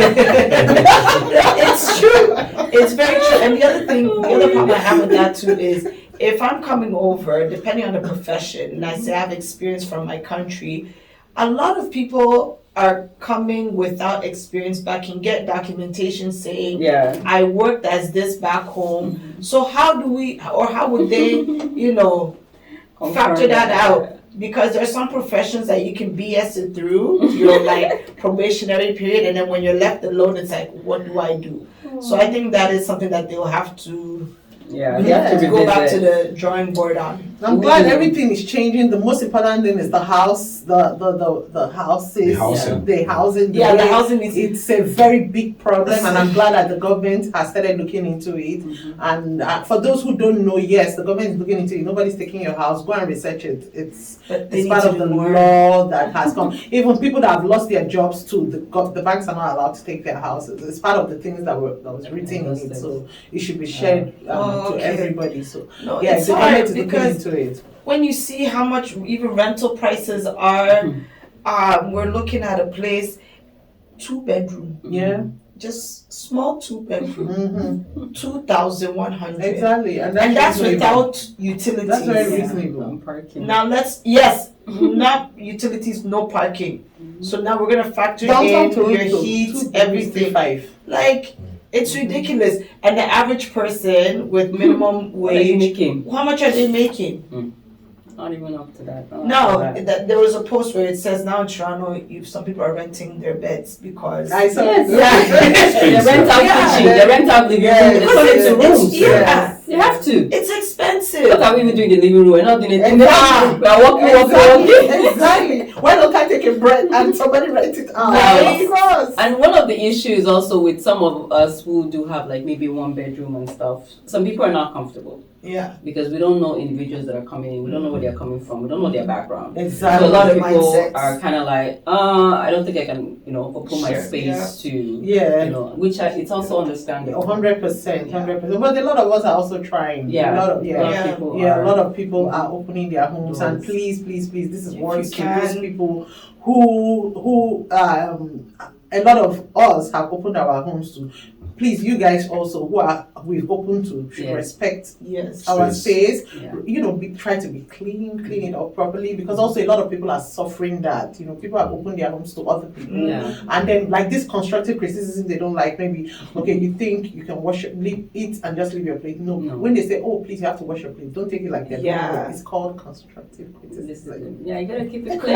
It's true. It's very true. And the other problem I have with that too is if I'm coming over, depending on the profession, and I say I have experience from my country, a lot of people are coming without experience back and get documentation saying Yeah. I worked as this back home. So how would they, factor that out? Because there are some professions that you can BS it through your probationary period, and then when you're left alone, it's like, what do I do? So I think that is something that they'll have to Yeah, we you have to go back to revisit. the drawing board on. I'm glad everything is changing. The most important thing is the house, the houses, The housing. the housing. Yeah, the way housing is It's a very big problem, and I'm glad that the government has started looking into it. And for those who don't know, yes, the government is looking into it. Nobody's taking your house. Go and research it. It's But they it's need part to of do the more. law that has come. Even people that have lost their jobs too, the banks are not allowed to take their houses. It's part of the things that was written in it. So it should be shared Oh, to okay. everybody. So No, yeah, it's the hard government is looking because into it. when you see how much even rental prices are, we're looking at a place, 2-bedroom, Yeah. just small 2-bedroom, Mm-hmm. 2,100. Exactly, and And that's reasonable. without utilities. That's very Yeah, reasonable. on parking. Now not utilities, no parking. So now we're gonna factor Downtown in your Toronto, heat, 2 everything. 5. Like, it's ridiculous. And the average person with minimum What are you wage, making? how much are they making? Not even up to that. Not No, up to that. there was a post where it says now in Toronto, some people are renting their beds because I saw Yes. it. They rent out Yeah. kitchen, they rent out living room, they Because turn it to it's- rooms. yeah. You have to. it's expensive. What are we even doing in the living room? We're not doing anything. Exactly. We are walking. Exactly. Why don't I take a bread and somebody rent it out? Right. Of course. And one of the issues also with some of us who do have like maybe one bedroom and stuff, some people are not comfortable Yeah. because we don't know individuals that are coming in. We don't know where they're coming from. We don't know their background. Exactly. So a lot of The people mindsets. are kind of like, I don't think I can, open my Sure, space to, Yeah. which it's also understandable. 100%, 100%. But a lot of us are also trying. Yeah. A lot of, A lot yeah. of Yeah. people Yeah, are. a lot of people are opening their homes, and Doors. please, please, please, this is If words you to those can. people who a lot of us have opened our homes to. Please, you guys also we've opened to should Yes. respect Yes. our Space. space. Yeah. Try to be clean it up properly, because also a lot of people are suffering that. People have opened their homes to other people. Yeah. And then, like this constructive criticism, they don't like. Maybe, okay, you think you can eat and just leave your plate. No. No. When they say, oh, please, you have to wash your plate, don't take it like that. Yeah. No, it's called constructive criticism. Yeah, you gotta keep it clean.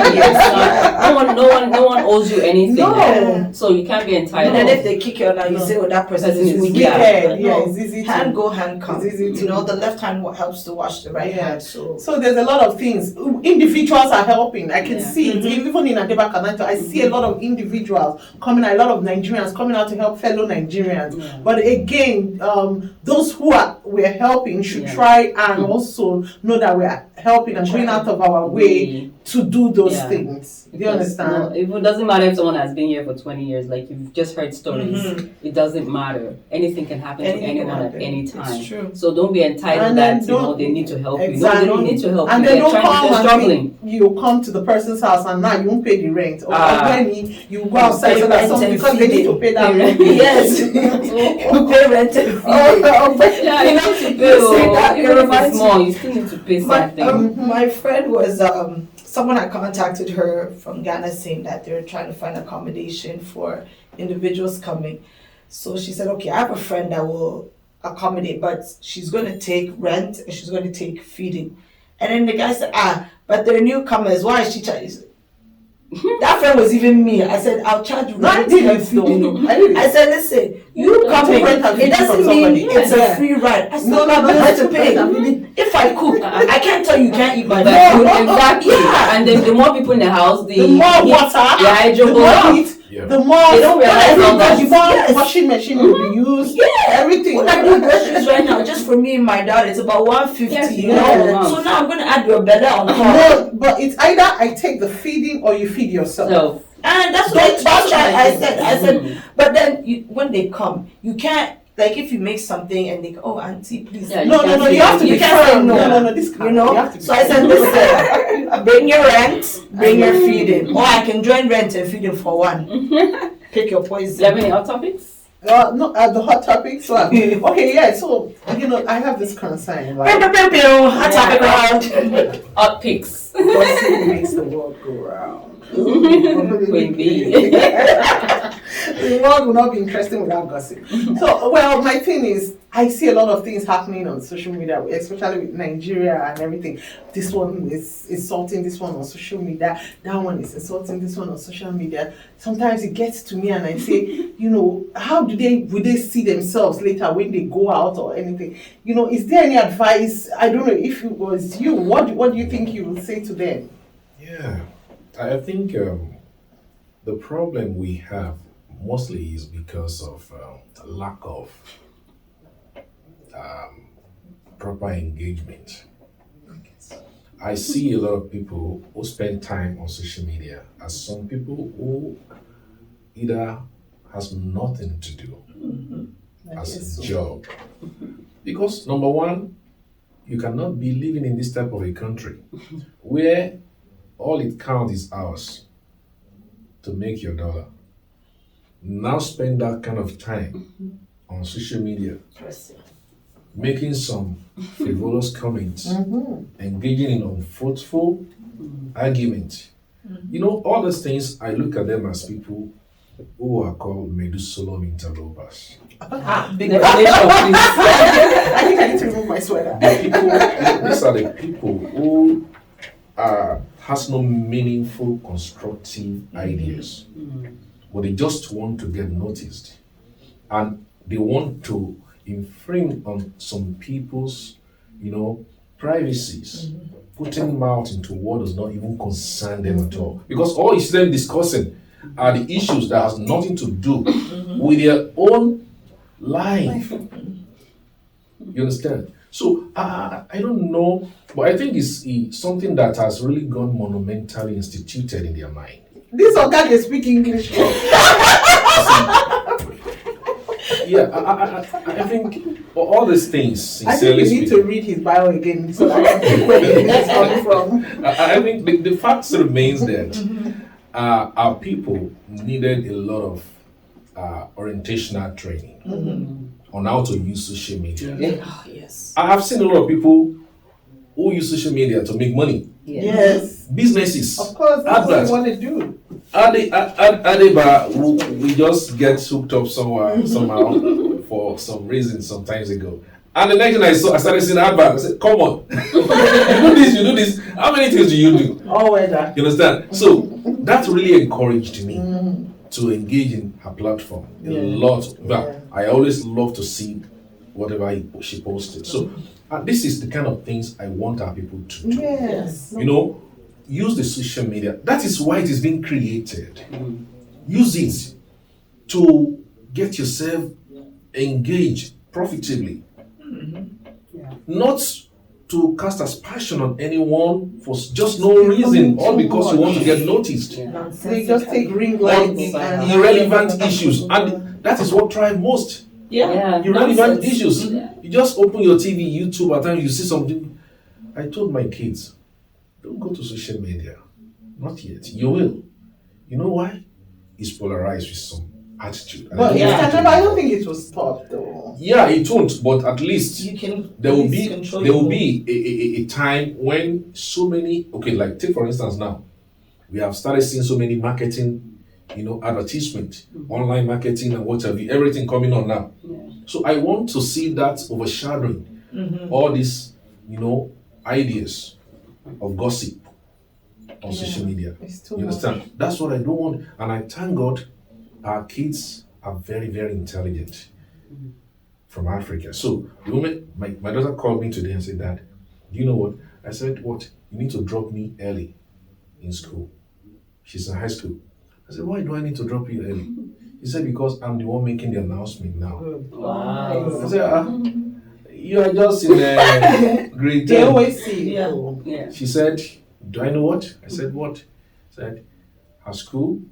No one owes you anything. No. So you can't be entitled. And then if they kick you out, you No. say, "Oh, that person Person is is wicked." wicked. Yeah, No. it's easy to. Hand go, hand come. It's easy to- The left hand helps to wash the right Yeah. hand. So So there's a lot of things. Individuals are helping. I can Yeah. see it. Even in Adeba Kanato, I see a lot of individuals coming, a lot of Nigerians coming out to help fellow Nigerians. Yeah. But again, those we're helping should Yeah. try and also know that we're helping and going out of our way to do those Yeah. things. Do you Because, understand? it doesn't matter if someone has been here for 20 years, like you've just heard stories. It doesn't matter. Anything can happen Anything to can anyone happen. at any It's time. true. So don't be entitled And then that they need to help you. No, Exactly. they don't need to help And you. then They're don't trying come they're and struggling. think you come to the person's house and now you won't pay the rent. Or when you go outside Pay so that rent some, and because they need to pay that Pay rent. money. yes, you pay rent and feed. Yeah, you need to pay. say that, Even if it's reminds small, you still need to pay something. My friend was someone had contacted her from Ghana saying that they were trying to find accommodation for individuals coming. So she said, okay, I have a friend that will accommodate, but she's going to take rent and she's going to take feeding. And then the guy said, but they're newcomers. Why is she charging? That friend was even me. I said, I'll charge you I rent did and it feeding. though. I did I it. said, listen, you coming, rent and it feeding doesn't from mean somebody. it's Yeah. a free ride. I still No, got I bills to have pay. rent and feeding. If I cook, I can't tell you can't eat my But food. exactly. Yeah. And then the more people in the house, The more water, the the more heat, Yeah. the more They don't realize all that. the more Yes. washing machine will be used. Yeah. Everything. When I do groceries right now, just for me and my daughter, it's about 150. Yes, you yeah. know. So now I'm gonna add your belly on top. No, but it's either I take the feeding or you feed yourself. So, And that's That's what I what said. I said, but then when they come, you can't. Like if you make something and they go, oh auntie, please. Yeah, No, you have to You be can't say firm. no. No, this can't. You know, have to be so I said, listen, bring your rent, bring your feeding, or I can join rent and feeding for one. Pick your do you have poison. any hot topics? No, the hot topics. So, okay, yeah. So I have this concern. Pew, Like, pew, pew, pew. Hot topic round. Hot picks. gossip makes the world go round. Queen bee. The world will not be interesting without gossip. So, well, my thing is, I see a lot of things happening on social media, especially with Nigeria and everything. This one is insulting this one on social media. That one is insulting this one on social media. Sometimes it gets to me and I say, how would they see themselves later when they go out or anything? Is there any advice? I don't know if it was you. What do you think you would say to them? Yeah, I think the problem we have mostly is because of lack of proper engagement. I see a lot of people who spend time on social media as some people who either has nothing to do as a job. Because number one, you cannot be living in this type of a country where all it counts is hours to make your dollar. Now spend that kind of time on social media, making some frivolous comments, engaging in unfruitful argument. All those things, I look at them as people who are called Medusolum interlopers. Big revelation, please. I think I need to remove my sweater. These are the people who has no meaningful, constructive ideas, but they just want to get noticed, and they want to infringe on some people's, privacies, putting mouth into what does not even concern them at all. Because all you see them discussing are the issues that has nothing to do with their own life. You understand? So I don't know, but I think it's something that has really gone monumentally instituted in their mind. This guy can speak English. Yeah, I think all these things. I think you need to read his bio again so that I can pick where it's coming from. I think the fact remains that our people needed a lot of orientational training on how to use social media. Oh, yes. I have seen a lot of people who use social media to make money. Yes. Businesses. Of course, that's what Adverts. we want to do. We just get hooked up somehow for some reason some times ago. And the next thing I started seeing adverts. I said, come on. you do this. How many things do you do? All weather. You understand? So that really encouraged me to engage in her platform a lot. But I always love to see whatever she posted. So this is the kind of things I want our people to do. Yes. Use the social media. That is why it is being created. Use it to get yourself engaged profitably. Not to cast aspersion on anyone for just no reason, all because you want to get noticed. They just take ring lights and Irrelevant issues, and that is what drives most. Irrelevant issues. You just open your TV, YouTube, at times you see something. I told my kids, don't go to social media. Not yet. You will. You know why? It's polarized with some attitude. And But I I don't think it will stop though. Yeah, it won't. But at least You can there will control be a time when so many. Okay, like take for instance now, we have started seeing so many marketing, advertisement, online marketing and what have you, everything coming on now. So I want to see that overshadowing all these, ideas of gossip on social media. It's too You understand? That's what I don't want. And I thank God our kids are very, very intelligent from Africa. So the moment my daughter called me today and said, Dad, do you know what? I said, what? You need to drop me early in school. She's in high school. I said, why do I need to drop you early? He said, because I'm the one making the announcement now. Wow. I said, you are just in grade 10. They always see. Yeah. She said, do I know what? I said, what? She said, her school,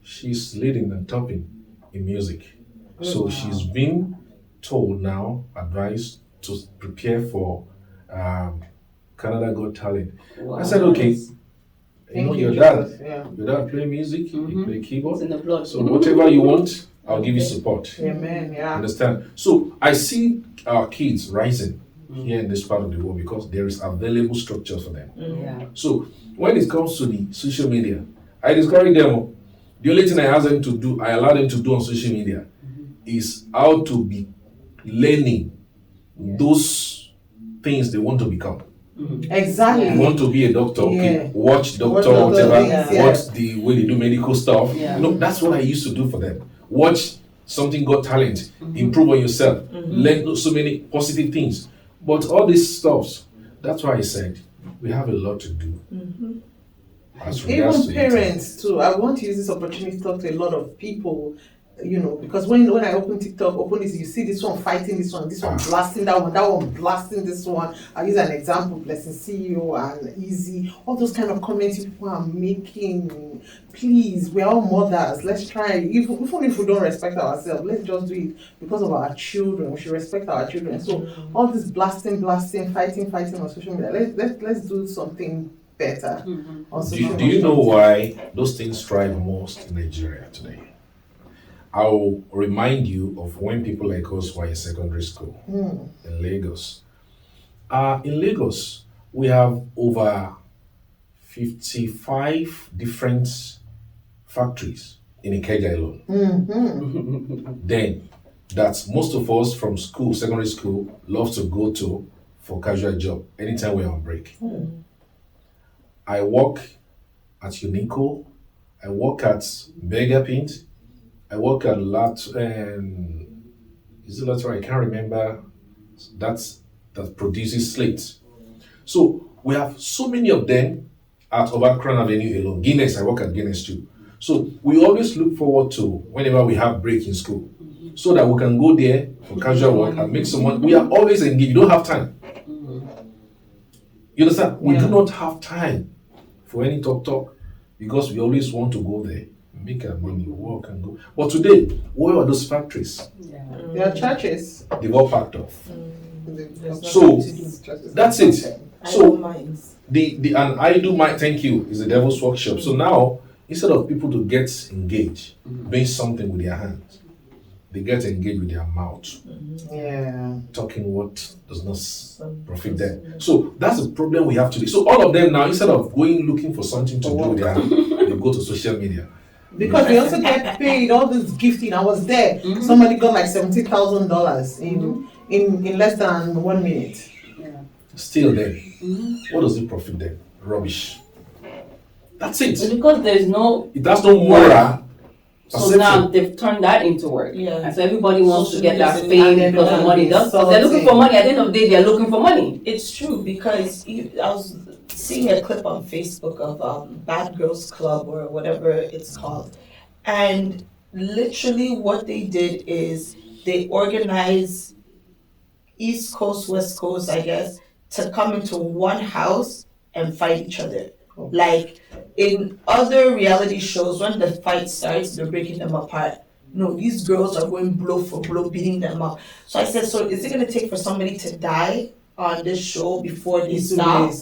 she's leading and topping in music. So she's been told now, advised to prepare for Canada Got Talent. I said, okay. Your dad play music, he play keyboard. It's in the blood. So whatever you want, I'll give you support. Amen. Yeah. Understand? So I see our kids rising here in this part of the world because there is available structure for them. Yeah. So when it comes to the social media, I discourage them. The only thing I allow them to do on social media is how to be learning those things they want to become. Exactly. You want to be a doctor, okay, watch doctor, Watch whatever, things, watch the way they do medical stuff. Yeah. That's what I used to do for them. Watch something got talent, improve on yourself, learn so many positive things. But all these stuffs, that's why I said we have a lot to do. As regards Even to it. parents too. I want to use this opportunity to talk to a lot of people, because when I open TikTok, you see this one fighting this one blasting that one blasting this one. I'll use an example, Blessing CEO and Easy, all those kind of comments people are making. Please, we're all mothers. Let's try. Even if we don't respect ourselves, let's just do it because of our children. We should respect our children. So all this blasting, fighting on social media. Let's do something better on social Do you know why those things thrive most in Nigeria today? I'll remind you of when people like us were in secondary school in Lagos. In Lagos, we have over 55 different factories in Ikeja alone. Then, that's most of us from school, secondary school, love to go to for casual job anytime we're on break. I work at Unico. I work at Megapint. I work at is it Lottery? I can't remember. That produces slates. So we have so many of them at Overcrown Avenue alone. Guinness, I work at Guinness too. So we always look forward to whenever we have break in school, so that we can go there for casual work and make some money. We are always engaged. You don't have time. You understand? We do not have time for any talk because we always want to go there, make our money, work and go. But today, where are those factories? There are churches. They've all packed off. There's So, nothing to do with churches. That's it. I So don't mind. and I do my thank you is the devil's workshop. So now instead of people to get engaged, doing something with their hands, they get engaged with their mouth, Yeah. talking what does not profit them. So that's the problem we have today. So all of them now, instead of going looking for something to do with their hand, they go to social media. Because they also get paid all this gifting. I was there. Somebody got like $70,000 in less than 1 minute. Still then, what does it profit them? Rubbish. That's it. Because there's no. It has no moral. So now they've turned that into work. Yeah. And so everybody wants to get that Social fame media, because of money. Because they're looking for money. At the end of the day, they're looking for money. It's true because I was seeing a clip on Facebook of Bad Girls Club or whatever it's called. And literally what they did is they organized East Coast, West Coast, I guess, to come into one house and fight each other. Like in other reality shows, when the fight starts, they're breaking them apart. No, these girls are going blow for blow, beating them up. So I said, so is it going to take for somebody to die on this show before they stop?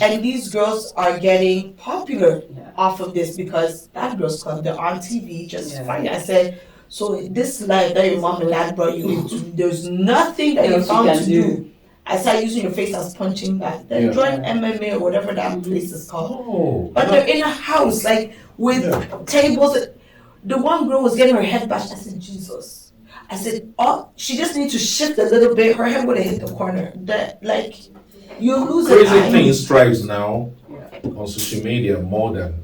And these girls are getting popular off of this because Bad Girls Club, they're on TV, just fighting. I said, so this life that your mom and dad brought you into, there's nothing that you found to do. I started using your face as punching back. Then join MMA or whatever that place is called. But they're in a house, like with tables. The one girl was getting her head bashed. I said, Jesus. I said, oh, she just needs to shift a little bit. Her head would have hit the corner. That, like, you lose it. Crazy things thrives now on social media more than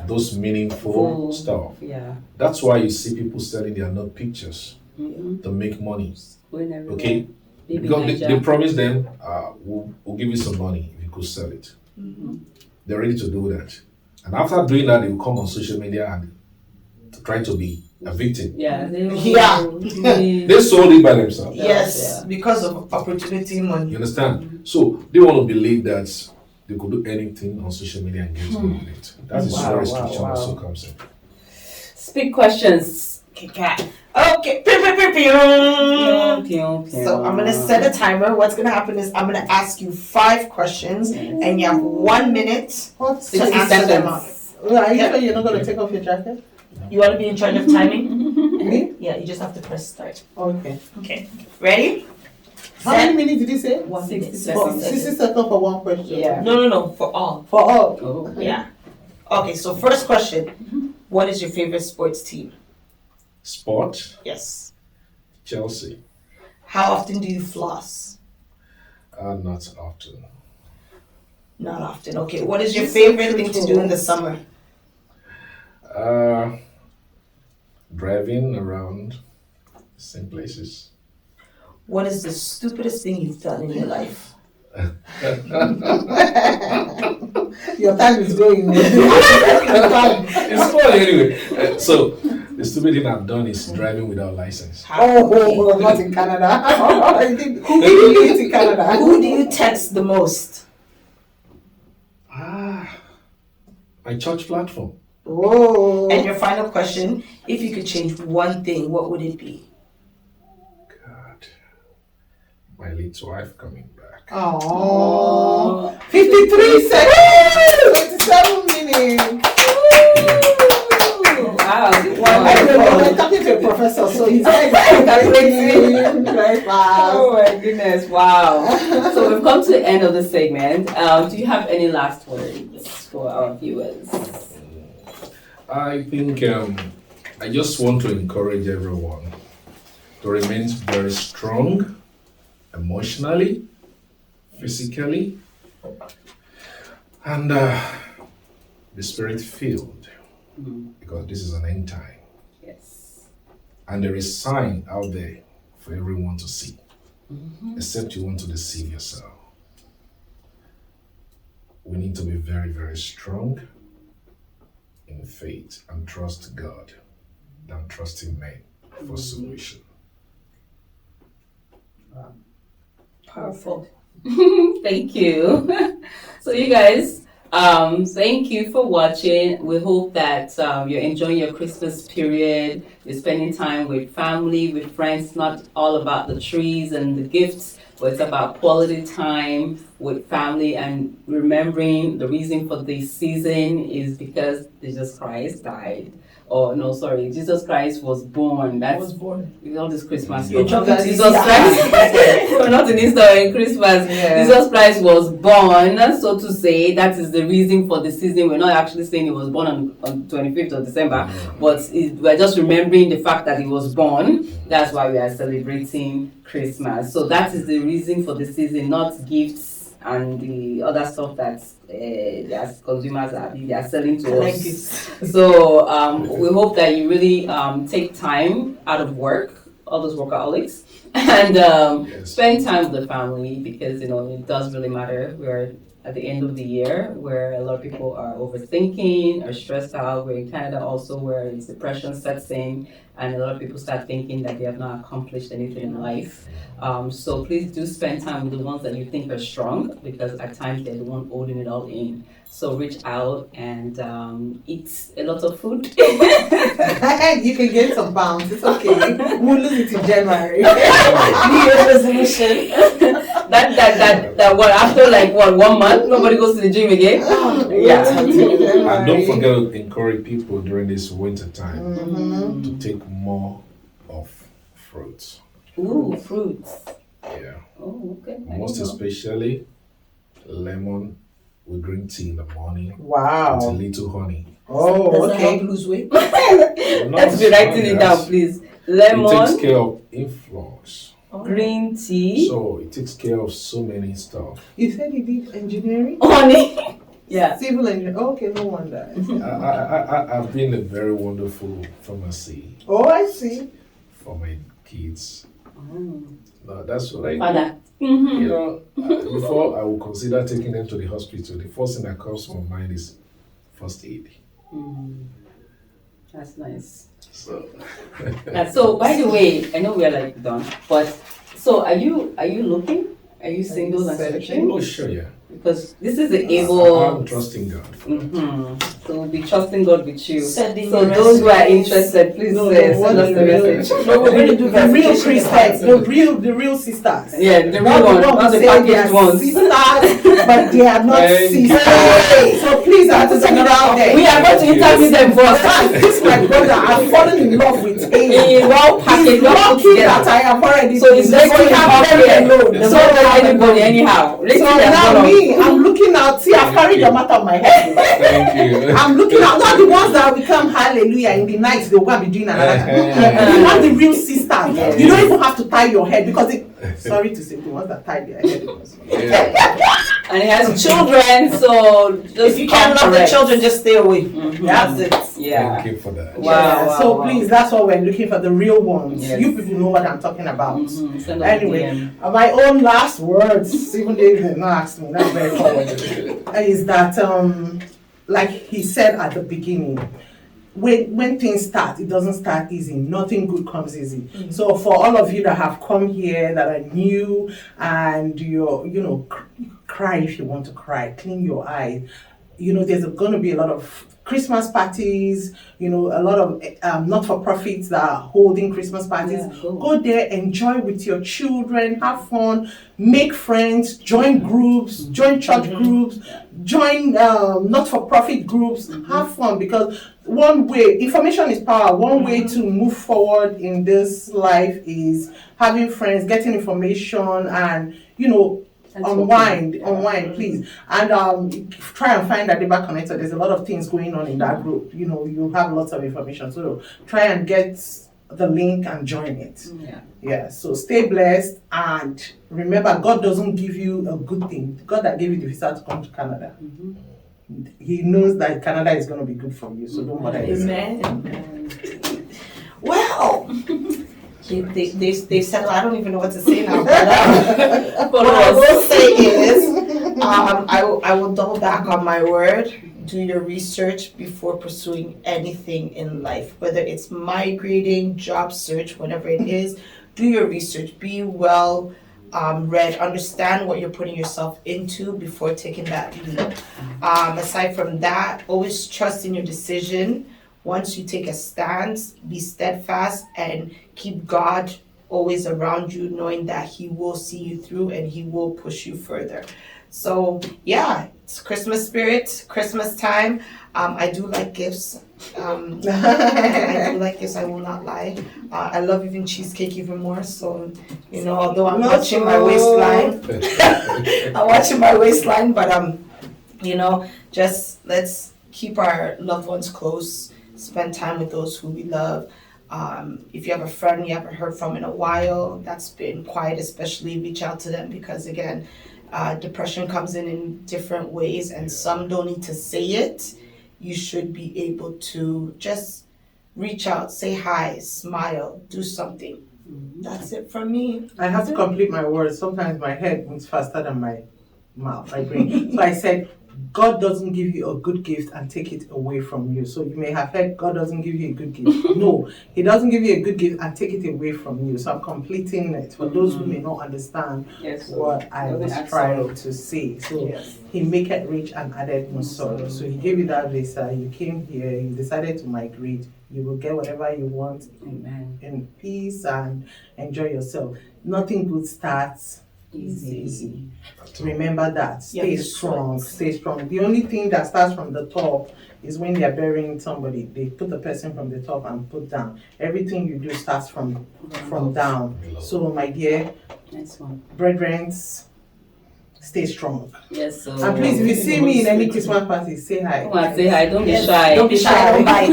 those meaningful stuff. That's why you see people selling their nut pictures to make money. Okay? Because they promise them, we'll give you some money if you could sell it. They're ready to do that. And after doing that, they will come on social media and try to be a victim. They sold it by themselves. Yes, because of opportunity money. You understand? So they want to believe that they could do anything on social media and get away with it. That is where restriction also comes in. Speak questions. Okay. So I'm gonna set a timer. What's gonna happen is I'm gonna ask you 5 questions, and you have 1 minute to answer them up. Are you sure you're not going to take off your jacket? You want to be in charge of timing? Me? Yeah, you just have to press start. Okay. Okay. Ready? How many minutes did you say? 1 minute. 60 seconds for one question. No. For all. For all. Yeah. Okay. So first question: what is your favorite sports team? Sport? Yes. Chelsea. How often do you floss? Not often. Not often. Okay. What is your favorite thing to do in the summer? Driving around same places. What is the stupidest thing you've done in your life? Your time is going. It's fun anyway. So the stupid thing I've done is driving without license. Oh, not in Canada. Who do you meet in Canada? Who do you text the most? My church platform. Oh. And your final question: if you could change one thing, what would it be? God, my late wife coming back. Oh. 53 seconds. 27 minutes. Wow. We're talking to a professor, so he's very fast. Oh my goodness, wow. So we've come to the end of the segment. Do you have any last words for our viewers? I think I just want to encourage everyone to remain very strong emotionally, physically, And be spirit filled, because this is an end time. Yes. And there is sign out there for everyone to see, except you want to deceive yourself. We need to be very, very strong in faith and trust God than trusting men for solution. Powerful. Thank you. So you guys, thank you for watching. We hope that you're enjoying your Christmas period. You're spending time with family, with friends. It's not all about the trees and the gifts, but it's about quality time with family and remembering the reason for this season is because Jesus Christ died. Oh no, sorry, Jesus Christ was born. That's was born. with all this Christmas. You're stuff. jumping to Jesus Christ. We're not in Easter or in Christmas. Yeah. Jesus Christ was born, so to say. That is the reason for the season. We're not actually saying he was born on 25th of December, but we're just remembering the fact that he was born. That's why we are celebrating Christmas. So that is the reason for the season, not gifts and the other stuff that as consumers they are selling to us. So we hope that you really take time out of work, all those workaholics, and spend time with the family, because it does really matter. We're at the end of the year where a lot of people are overthinking or stressed out. We're in Canada also where depression sets in, and a lot of people start thinking that they have not accomplished anything in life. So please do spend time with the ones that you think are strong, because at times they're the one holding it all in. So reach out and eat a lot of food. You can gain some pounds. It's okay. We'll lose it in January. New Year's resolution. that what after 1 month nobody goes to the gym again. Yeah. And don't forget to encourage people during this winter time to take more of fruits. Ooh, fruits. Yeah. Oh, okay. Most especially lemon with green tea in the morning with a Wow. little honey. Oh, Does it okay. help lose weight? Let's be writing it down, please. It takes Lemon, care of influx. green tea, So it takes care of so many stuff. You said you did engineering? honey. Yeah. Civil engineering. Okay, no wonder. I've been a very wonderful pharmacy Oh, I see. for my kids. No, that's what I Father. before I will consider taking them to the hospital, the first thing that comes to my mind is first aid. That's nice. So So, by the way, I know we are done, but so are you looking? Are you single and searching? oh sure, yeah. Because this is the I'm able. trusting God. So we'll be trusting God with you. Send in So your those who are resumes. interested, please No, send what us the the real- message. No, we're going to do The real verification. Christians, the real sisters. Yeah, the Not real one, the not ones the who say they packaged are ones. sisters, but they are not Thank you. sisters. So please, I have to send it out there. We are going to interview them first. This my brother. I've fallen in love with him. In well packaged, He's well put lucky together. that I have already. So it's very so alone. So not anybody anyhow. So now me, I'm looking out. See, I've carried your matter on my head. Thank you. I'm looking out. Not the ones that will become hallelujah in the night. They'll go and be doing another. You want the real sister. You don't even have to tie your head because it. Sorry to say, the ones that tie their head. Yeah. And he has children, so just If you can't love the correct. children, just stay away. That's it. Yeah. Thank you for that. Wow. So please, that's what we're looking for, the real ones. Yes. You people know what I'm talking about. Send us a Anyway, DM. my own last words, even though you did not ask me, that's very forward, is that, like he said at the beginning, when things start, it doesn't start easy. Nothing good comes easy. So for all of you that have come here, that are new, and cry if you want to cry, clean your eyes. There's going to be a lot of Christmas parties, a lot of not-for-profits that are holding Christmas parties. Yeah, cool. Go there, enjoy with your children, have fun, make friends, join groups, join church groups, join not-for-profit groups, have fun, because one way, information is power. One way to move forward in this life is having friends, getting information, and, unwind, please. And try and find that Deba Connector. There's a lot of things going on in that group. You have lots of information. So try and get the link and join it. Yeah. So stay blessed, and remember, God doesn't give you a good thing. God that gave you the visa to come to Canada. he knows that Canada is going to be good for you. So don't bother yourself. Amen. Well, they said, I don't even know what to say now. But, what I will say is, I will double back on my word. Do your research before pursuing anything in life, whether it's migrating, job search, whatever it is. Do your research. Be well read. Understand what you're putting yourself into before taking that leap. Aside from that, always trust in your decision. Once you take a stance, be steadfast and keep God always around you, knowing that He will see you through and He will push you further. So yeah, it's Christmas spirit, Christmas time. I do like gifts. I do like gifts, I will not lie. I love even cheesecake even more. So, although I'm watching my waistline, but just let's keep our loved ones close, spend time with those who we love. If you have a friend you haven't heard from in a while, that's been quiet, especially reach out to them, because again, depression comes in different ways, and some don't need to say it. You should be able to just reach out, say hi, smile, do something. That's it from me. I have to complete my words. Sometimes my head moves faster than my mouth, my brain. So I said, God doesn't give you a good gift and take it away from you. So you may have heard God doesn't give you a good gift. No, He doesn't give you a good gift and take it away from you. So I'm completing it for those who may not understand what I was trying to say. So He make it rich and added no sorrow. So He gave you that visa. You came here. You decided to migrate. You will get whatever you want in peace and enjoy yourself. Nothing good starts easy. Remember that. Stay strong. The only thing that starts from the top is when they are burying somebody. They put the person from the top and put down. Everything you do starts from down. So my dear brethren, stay strong. Yes, so and please, if you see me in any Christmas party, say hi. Come on, say hi. Don't be shy. Don't be shy. Don't bite.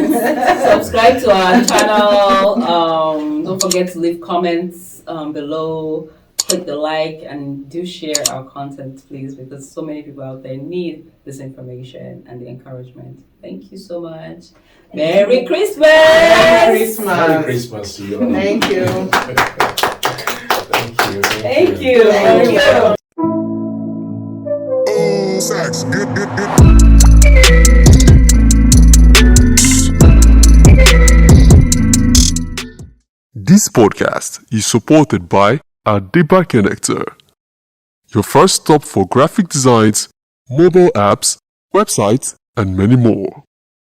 Subscribe to our channel. Don't forget to leave comments below. Click the like and do share our content, please, because so many people out there need this information and the encouragement. Thank you so much. Merry Christmas! Merry Christmas to you all. Thank you. Thank you. Thank you. Oh, sex. Good. This podcast is supported by Adiba Connector, your first stop for graphic designs, mobile apps, websites, and many more.